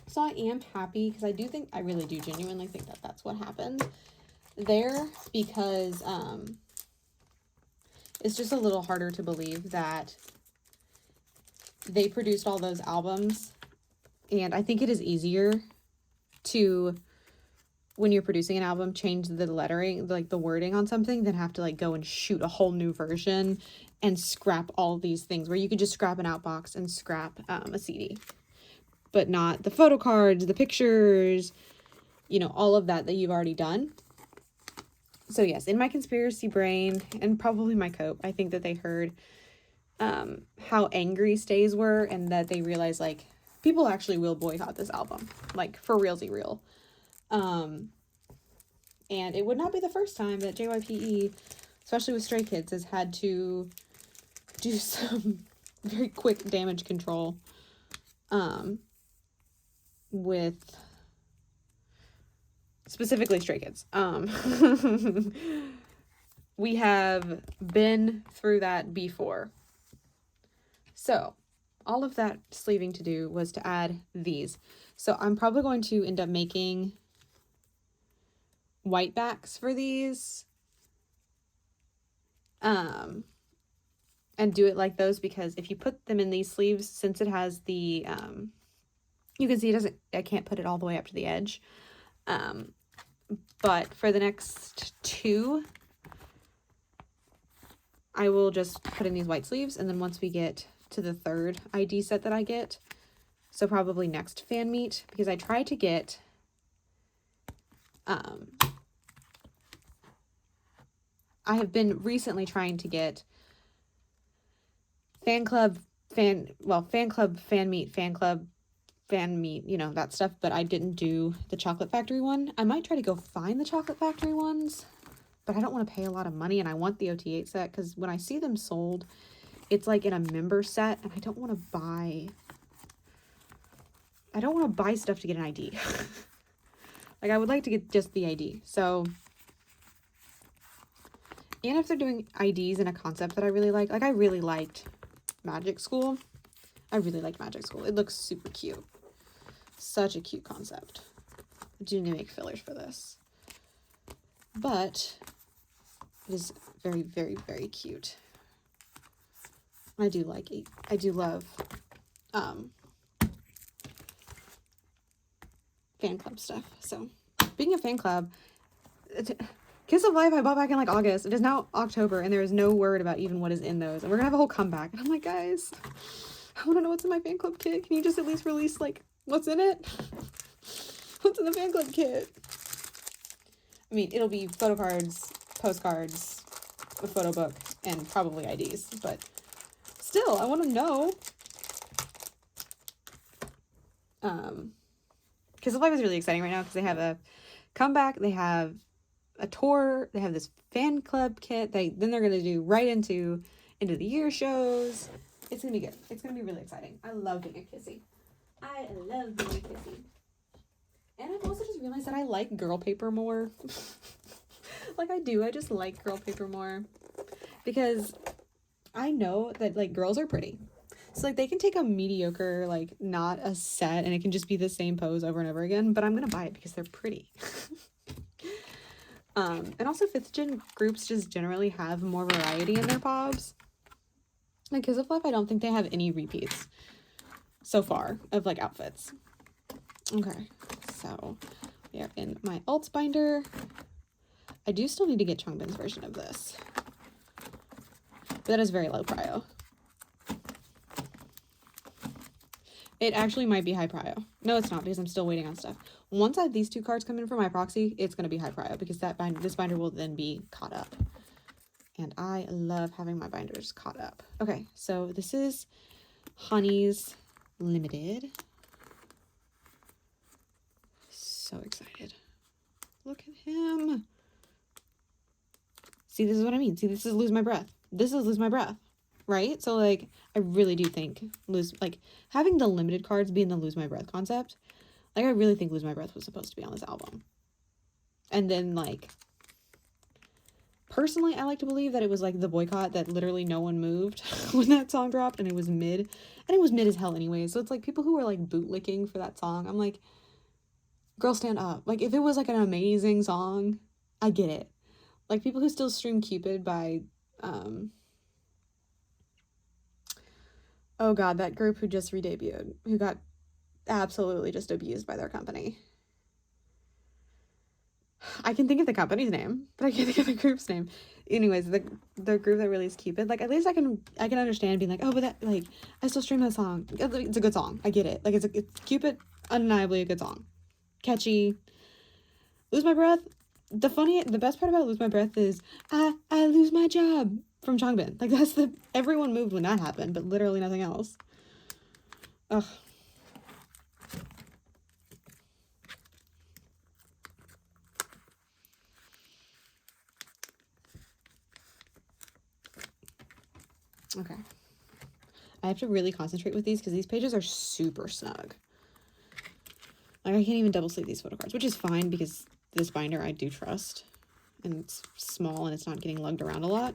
So I am happy because I really do genuinely think that that's what happened there, because it's just a little harder to believe that they produced all those albums, and I think it is easier to, when you're producing an album, change the lettering, like the wording on something, than have to like go and shoot a whole new version and scrap all these things, where you could just scrap an outbox and scrap a CD, but not the photo cards, the pictures, you know, all of that you've already done. So yes, in my conspiracy brain, and probably my cope, I think that they heard how angry stays were, and that they realized, like, people actually will boycott this album, like, for realsy real. And it would not be the first time that JYPE, especially with Stray Kids, has had to do some very quick damage control with specifically Stray Kids. We have been through that before. So all of that sleeving to do was to add these. So I'm probably going to end up making white backs for these. And do it like those, because if you put them in these sleeves, since it has the, you can see I can't put it all the way up to the edge. But for the next two, I will just put in these white sleeves, and then once we get to the third ID set that I get, so probably next fan meet, because I try to get I have been recently trying to get fan club, fan meet, you know, that stuff, but I didn't do the Chocolate Factory one. I might try to go find the Chocolate Factory ones, but I don't want to pay a lot of money, and I want the OT8 set, because when I see them sold, it's like in a member set, and I don't want to buy stuff to get an ID. Like, I would like to get just the ID. So, and if they're doing IDs in a concept that I really like I really liked Magic School. I really like Magic School. It looks super cute. Such a cute concept. I do need to make fillers for this. But it is very, very, very cute. I do like it. I do love fan club stuff. So, speaking of fan club, Kiss of Life I bought back in like August. It is now October, and there is no word about even what is in those. And we're gonna have a whole comeback. And I'm like, guys, I want to know what's in my fan club kit. Can you just at least release like what's in it? What's in the fan club kit? I mean, it'll be photo cards, postcards, a photo book, and probably IDs. But still, I want to know. Kiss of Life is really exciting right now because they have a comeback. They have a tour. They have this fan club kit. Then they're gonna do right into the year shows. It's gonna be good. It's gonna be really exciting. I love being a kissy. I love being a kissy. And I've also just realized that I like girl paper more. Like, I do. I just like girl paper more because I know that like girls are pretty. So like they can take a mediocre, like not a set, and it can just be the same pose over and over again, but I'm gonna buy it because they're pretty. And also 5th gen groups just generally have more variety in their pobs. Like Kiss of Life, I don't think they have any repeats so far of like outfits. Okay, so we are in my alts binder. I do still need to get Changbin's version of this, but that is very low prio. It actually might be high prio. No, it's not, because I'm still waiting on stuff. Once these two cards come in for my proxy, it's going to be high prio, because this binder will then be caught up. And I love having my binders caught up. Okay, so this is Honey's Limited. So excited. Look at him. See, this is what I mean. See, this is Lose My Breath. This is Lose My Breath. Right? So, like, I really do think having the limited cards be in the Lose My Breath concept, like, I really think Lose My Breath was supposed to be on this album. And then, like, personally, I like to believe that it was, like, the boycott that literally no one moved when that song dropped, and it was mid. And it was mid as hell anyway. So it's, like, people who were, like, bootlicking for that song, I'm like, girl, stand up. Like, if it was, like, an amazing song, I get it. Like, people who still stream Cupid by, oh god, that group who just re-debuted, who got absolutely just abused by their company. I can think of the company's name, but I can't think of the group's name. Anyways, the group that released Cupid, like, at least I can understand being like, oh, but that, like, I still stream that song. It's a good song. I get it. Like, it's Cupid, undeniably a good song. Catchy. Lose My Breath. The best part about Lose My Breath is I lose my job from Changbin. Like, that's everyone moved when that happened, but literally nothing else. Ugh. Okay. I have to really concentrate with these because these pages are super snug. Like, I can't even double sleeve these photo cards, which is fine because this binder I do trust. And it's small and it's not getting lugged around a lot.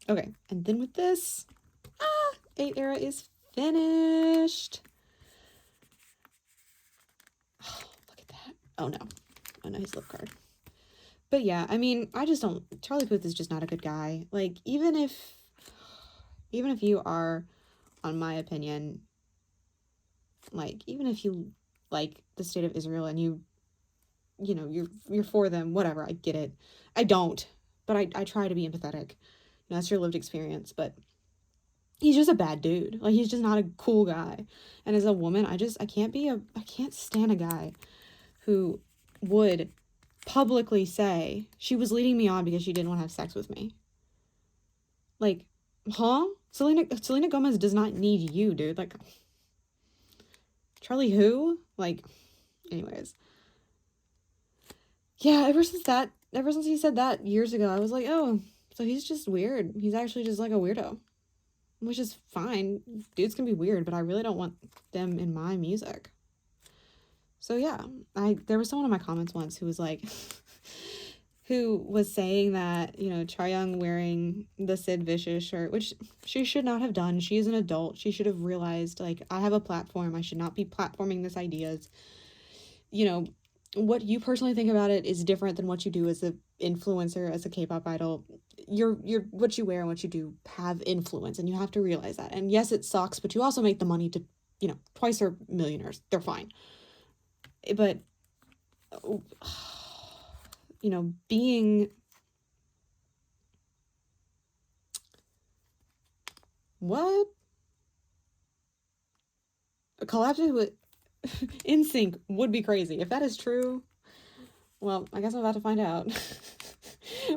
Okay, and then with this, 8 era is finished. Oh, look at that. Oh no, his lip card. But yeah, I mean, I just don't, Charlie Puth is just not a good guy. Like, even if you are, on my opinion, like, even if you like the state of Israel and you know, you're for them, whatever, I get it. I don't, but I try to be empathetic. You know, that's your lived experience, but he's just a bad dude. Like, he's just not a cool guy. And as a woman, I can't stand a guy who would publicly say she was leading me on because she didn't want to have sex with me. Like, huh? Selena Gomez does not need you, dude. Like, Charlie who? Like, anyways. Yeah, ever since he said that years ago, I was like, oh, so he's just weird. He's actually just like a weirdo. Which is fine. Dudes can be weird, but I really don't want them in my music. So yeah, there was someone in my comments once who was like, who was saying that, you know, Chaeyoung wearing the Sid Vicious shirt, which she should not have done. She is an adult. She should have realized, like, I have a platform. I should not be platforming this ideas. You know, what you personally think about it is different than what you do as an influencer, as a K-pop idol. You're what you wear and what you do have influence, and you have to realize that. And yes, it sucks, but you also make the money to, you know, twice are millionaires. They're fine. But, you know, being what? Collapsing with NSYNC would be crazy. If that is true, well, I guess I'm about to find out.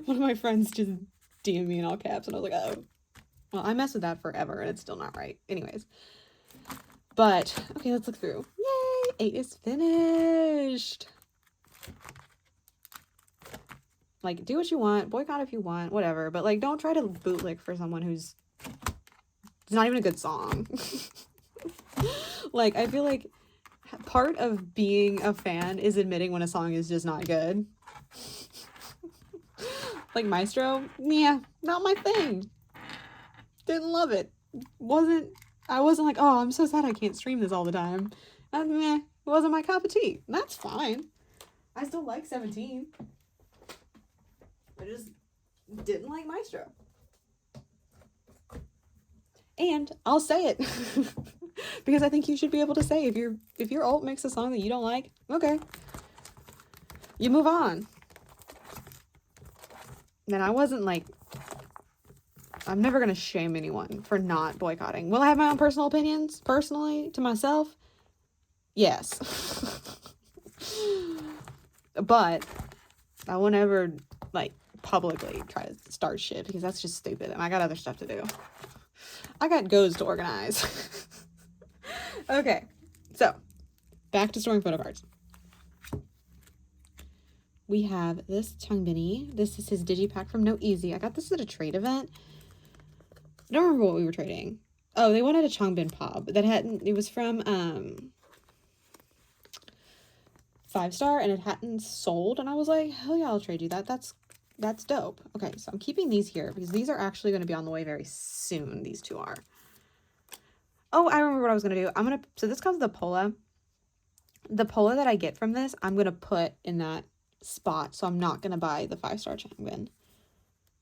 One of my friends just DM'd me in all caps, and I was like, oh. Well, I mess with that forever, and it's still not right. Anyways. But, okay, let's look through. Yay! 8 is finished! Like, do what you want. Boycott if you want. Whatever. But, like, don't try to bootlick for someone who's... It's not even a good song. Like, I feel like part of being a fan is admitting when a song is just not good. Like, Maestro, yeah, not my thing. Didn't love it. I wasn't like, oh, I'm so sad I can't stream this all the time. Meh, it wasn't my cup of tea. That's fine. I still like 17. I just didn't like Maestro. And I'll say it. Because I think you should be able to say if your alt makes a song that you don't like, okay. You move on. Then I wasn't like, I'm never going to shame anyone for not boycotting. Will I have my own personal opinions, personally, to myself? Yes. But I will never, like, publicly try to start shit, because that's just stupid, and I got other stuff to do. I got goals to organize. Okay, so, back to storing photo cards. We have this Changbin. This is his digipack from No Easy. I got this at a trade event. I don't remember what we were trading. Oh, they wanted a Changbin pop that hadn't. It was from 5-star and it hadn't sold, and I was like, hell yeah, I'll trade you that. That's dope. Okay, so I'm keeping these here because these are actually going to be on the way very soon. These two are. Oh, I remember what I was going to do. So this comes with the Pola. The Pola that I get from this, I'm going to put in that spot. So I'm not going to buy the 5-star Changbin.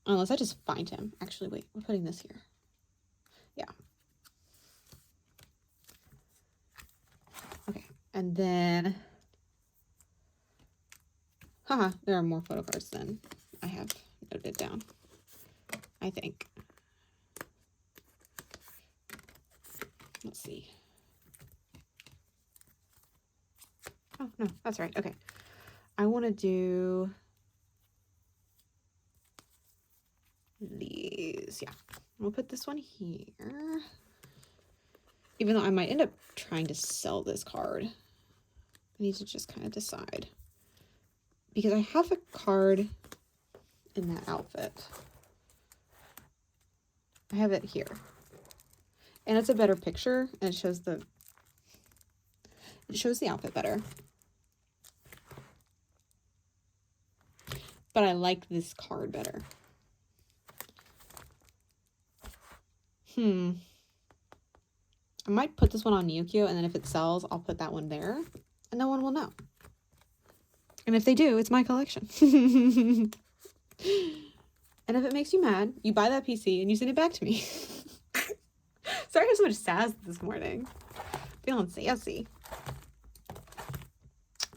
Unless I just find him. Actually, wait, we're putting this here. Yeah. Okay, and then... Haha, there are more photo cards than I have noted down, I think. Let's see. Oh, no, that's right. Okay. I want to do these. Yeah. I'll put this one here. Even though I might end up trying to sell this card. I need to just kind of decide. Because I have a card in that outfit. I have it here. And it's a better picture, and it shows the outfit better. But I like this card better. I might put this one on Yukio, and then if it sells, I'll put that one there, and no one will know. And if they do, it's my collection. And if it makes you mad, you buy that PC and you send it back to me. Sorry I have so much sass this morning. Feeling sassy.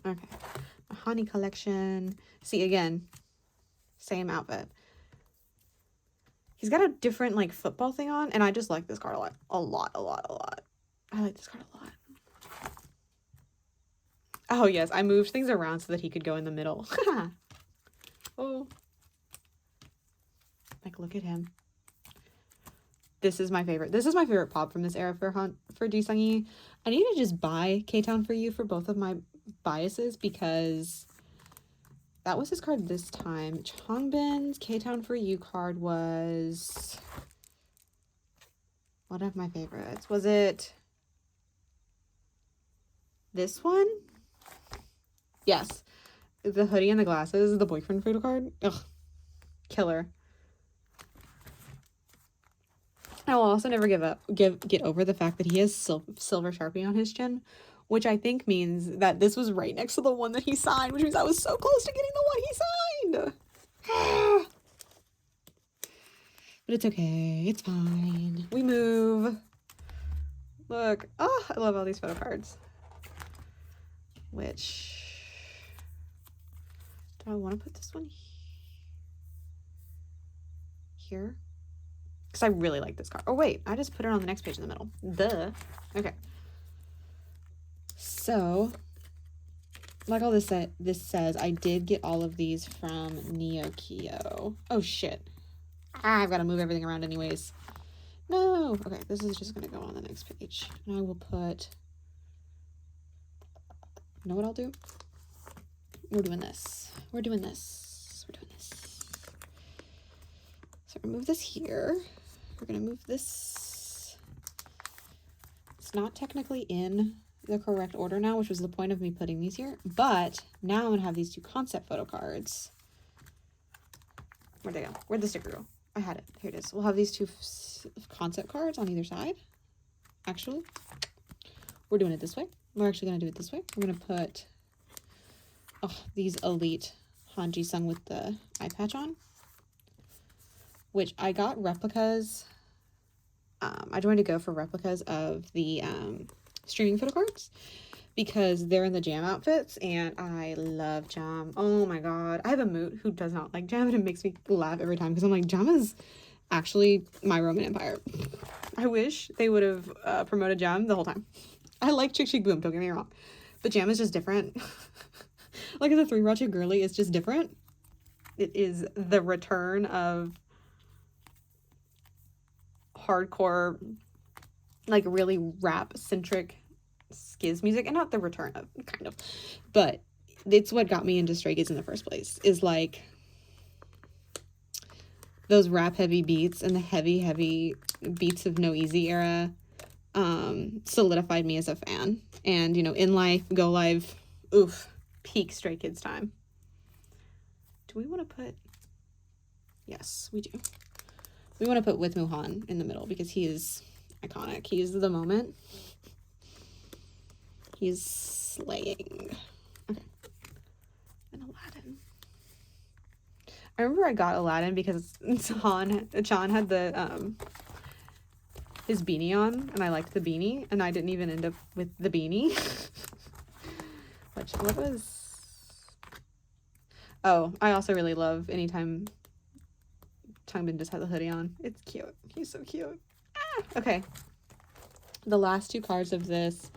Okay. Mahani collection. See, again, same outfit. He's got a different, like, football thing on, and I just like this card a lot. A lot. I like this card a lot. Oh, yes, I moved things around so that he could go in the middle. Oh. Like, look at him. This is my favorite. This is my favorite pop from this era for Jisung-yi. I need to just buy K-Town for You for both of my biases because that was his card this time. Changbin's K-Town for You card was one of my favorites. Was it this one? Yes. The hoodie and the glasses, the boyfriend photo card. Ugh. Killer. I will also never get over the fact that he has silver Sharpie on his chin, which I think means that this was right next to the one that he signed, which means I was so close to getting the one he signed. But it's okay. It's fine. We move. Look. Oh, I love all these photo cards. Which... do I want to put this one here? Because I really like this card. Oh, wait. I just put it on the next page in the middle. Duh. Okay. So, like all this says, I did get all of these from Neokyo. Oh, shit. I've got to move everything around anyways. No. Okay, this is just going to go on the next page. And I will put... you know what I'll do? We're doing this. We're doing this. We're doing this. So remove this here. We're going to move this. It's not technically in the correct order now, which was the point of me putting these here. But now I'm going to have these two concept photo cards. Where'd they go? Where'd the sticker go? I had it. Here it is. We'll have these two concept cards on either side. Actually, we're doing it this way. We're actually going to do it this way. We're going to put these elite Han Ji-sung with the eye patch on, which I got replicas. I joined a go for replicas of the streaming photo cards because they're in the Jam outfits, and I love Jam. Oh my god. I have a moot who does not like Jam, and it makes me laugh every time because I'm like, Jam is actually my Roman Empire. I wish they would have promoted Jam the whole time. I like Chick Chick Boom, don't get me wrong. But Jam is just different. Like the 3 Rachu Girly is just different. It is the return of hardcore, like really rap-centric skiz music. And not the return of, kind of. But it's what got me into Stray Kids in the first place. Is like those rap-heavy beats and the heavy beats of No Easy era solidified me as a fan. And, you know, In Life, Go Live, oof. peak Stray Kids time. Do we want to put... Yes, we do. We want to put with Muhan in the middle because he is iconic. He is the moment. He's slaying. Okay. And Aladdin. I remember I got Aladdin because Chan had the his beanie on, and I liked the beanie, and I didn't even end up with the beanie. What was... Oh, I also really love anytime Changbin just has a hoodie on. It's cute. He's so cute. Ah! Okay. The last two cards of this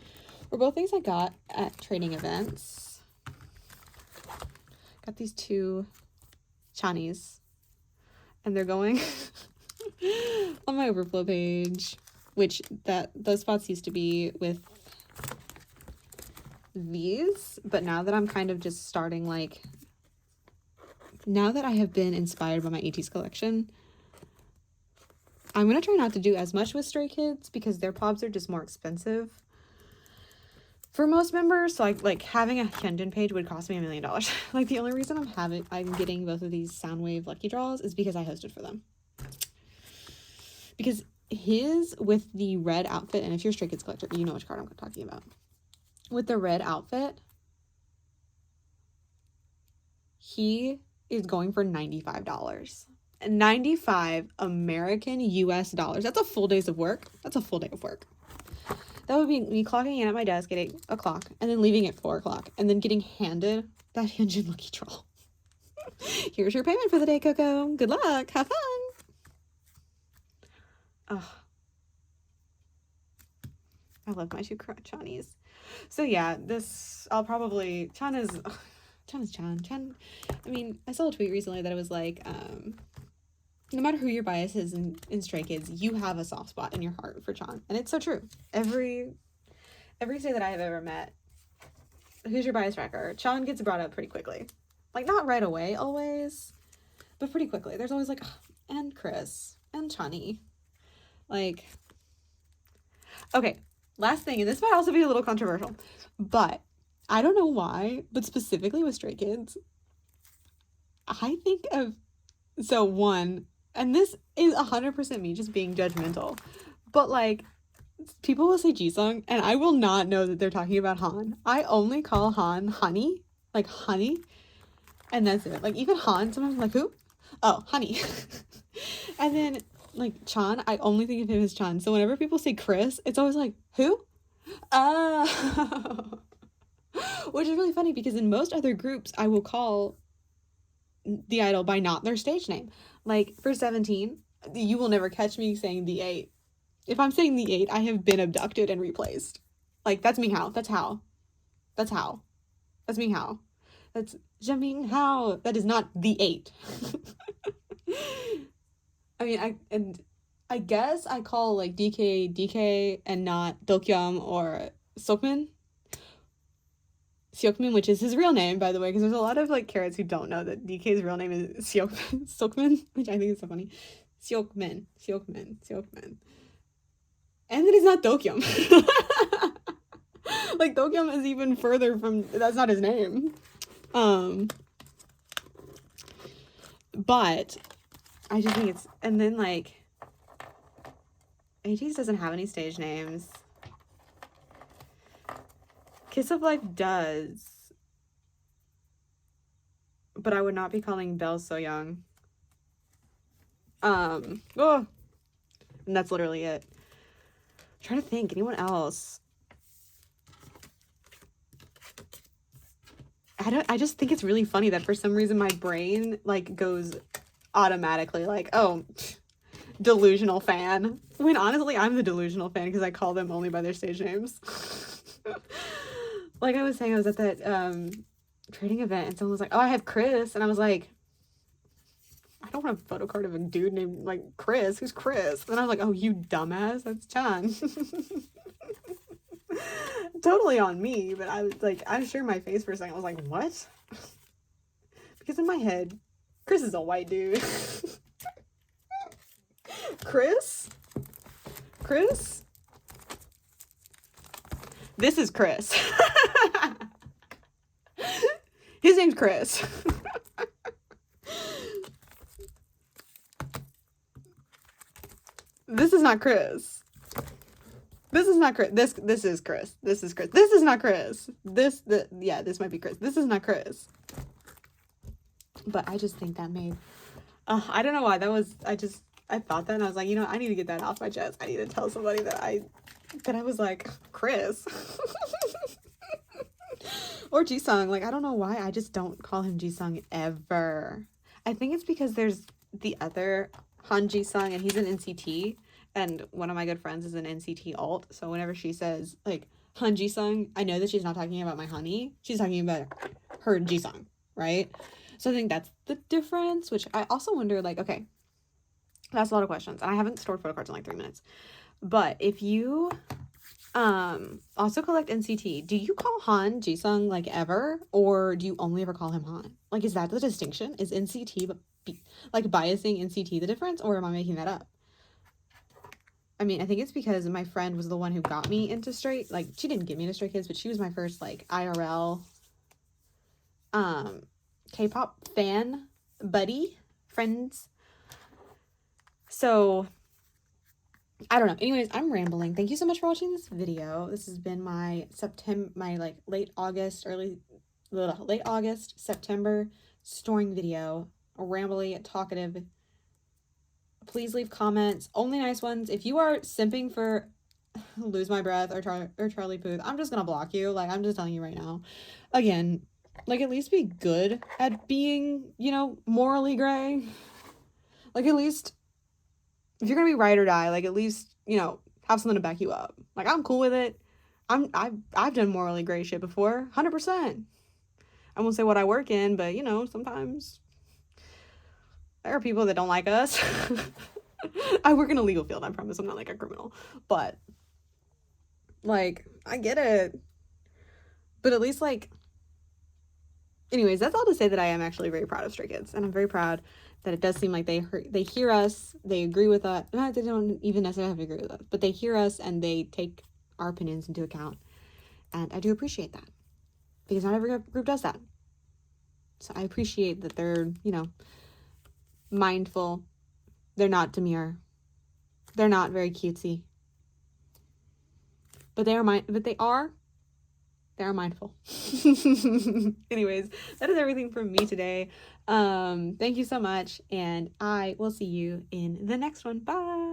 were both things I got at trading events. Got these two Chanies, and they're going on my overflow page, which those spots used to be with these, but now that I'm kind of just starting, like, now that I have been inspired by my Ateez collection, I'm gonna try not to do as much with Stray Kids because their pops are just more expensive for most members. So like having a Hyunjin page would cost me $1 million. Like, the only reason I'm getting both of these Soundwave lucky draws is because I hosted for them. Because his with the red outfit, and if you're a Stray Kids collector, you know which card I'm talking about. With the red outfit, he is going for $95. 95 American US dollars. That's a full day's of work. That's a full day of work. That would be me clocking in at my desk at 8 o'clock and then leaving at 4 o'clock and then getting handed that Hyunjin lucky draw. Here's your payment for the day, Coco. Good luck. Have fun. Oh, I love my two Chanies. So yeah, this, I'll probably, Chan is Chan. I mean, I saw a tweet recently that it was like, no matter who your bias is in Stray Kids, you have a soft spot in your heart for Chan. And it's so true. Every Stray that I have ever met, who's your bias tracker? Chan gets brought up pretty quickly. Like, not right away always, but pretty quickly. There's always like, oh, and Chris, and Chani. Like, okay, last thing, and this might also be a little controversial, but I don't know why, but specifically with Stray Kids, I think of, so one, and this is 100% me just being judgmental, but like, people will say Jisung, and I will not know that they're talking about Han. I only call Han Honey, like honey, and that's it. Like, even Han, sometimes I'm like, who? Oh, Honey. And then, like, Chan, I only think of him as Chan. So whenever people say Chris, it's always like, who? Oh. Which is really funny because in most other groups, I will call the idol by not their stage name. Like, for 17, you will never catch me saying the 8. If I'm saying the 8, I have been abducted and replaced. Like, that's Minghao. That's how. That's how. That's Minghao. That's Jaming Hao. That is not the 8. I mean, I guess I call, like, DK and not Dokyum or Seokmin, which is his real name, by the way, because there's a lot of, like, carrots who don't know that DK's real name is Seokmin, which I think is so funny. Seokmin. And then it's not Dokyum. Like, Dokyum is even further from, that's not his name. But I just think it's, and then, like, Ateez doesn't have any stage names. Kiss of Life does. But I would not be calling Belle So Young. Oh. And that's literally it. I'm trying to think, anyone else? I just think it's really funny that for some reason my brain, like, goes automatically like, oh, delusional fan, when honestly I'm the delusional fan because I call them only by their stage names. Like I was saying, I was at that trading event and someone was like, oh, I have Chris, and I was like, I don't want a photocard of a dude named, like, Chris. Who's Chris? And I was like, oh, you dumbass, that's Chan. Totally on me, but I was like, I showed my face for a second. I was like, what? Because in my head, Chris is a white dude. Chris? This is Chris. Chris. This is not Chris. This is not Chris. This is Chris. This is Chris. This is not Chris. Yeah, this might be Chris. This is not Chris. But I just think that made, I don't know why that was, I thought that and I was like, you know, I need to get that off my chest. I need to tell somebody that I was like, Chris. Or Jisung. Like, I don't know why I just don't call him Jisung ever. I think it's because there's the other Han Jisung and he's an NCT. And one of my good friends is an NCT alt. So whenever she says, like, Han Jisung, I know that she's not talking about my honey. She's talking about her Jisung, right? So I think that's the difference, which I also wonder, like, okay, that's a lot of questions. And I haven't stored photocards in like 3 minutes. But if you also collect NCT, do you call Han Jisung, like, ever? Or do you only ever call him Han? Like, is that the distinction? Is NCT, like, biasing NCT the difference? Or am I making that up? I mean, I think it's because my friend was the one who got me into Stray, like, she didn't get me into Stray Kids, but she was my first, like, IRL, K-pop fan buddy, friends. So, I don't know. Anyways, I'm rambling. Thank you so much for watching this video. This has been my like, late August, September storing video. A rambly, talkative. Please leave comments, only nice ones. If you are simping for Lose My Breath or Charlie Puth, I'm just gonna block you. Like, I'm just telling you right now. Again, like, at least be good at being, you know, morally gray. Like, at least, if you're gonna be ride or die, like, at least, you know, have something to back you up. Like, I'm cool with it. I've done morally gray shit before, 100%. I won't say what I work in, but, you know, sometimes there are people that don't like us. I work in a legal field, I promise. I'm not, like, a criminal. But, like, I get it. But at least, like, anyways, that's all to say that I am actually very proud of Stray Kids. And I'm very proud that it does seem like they hear us, they agree with us. No, they don't even necessarily have to agree with us. But they hear us and they take our opinions into account. And I do appreciate that. Because not every group does that. So I appreciate that they're, you know, mindful. They're not demure. They're not very cutesy. But they are mindful. Anyways, that is everything from me today. Thank you so much, and I will see you in the next one. Bye.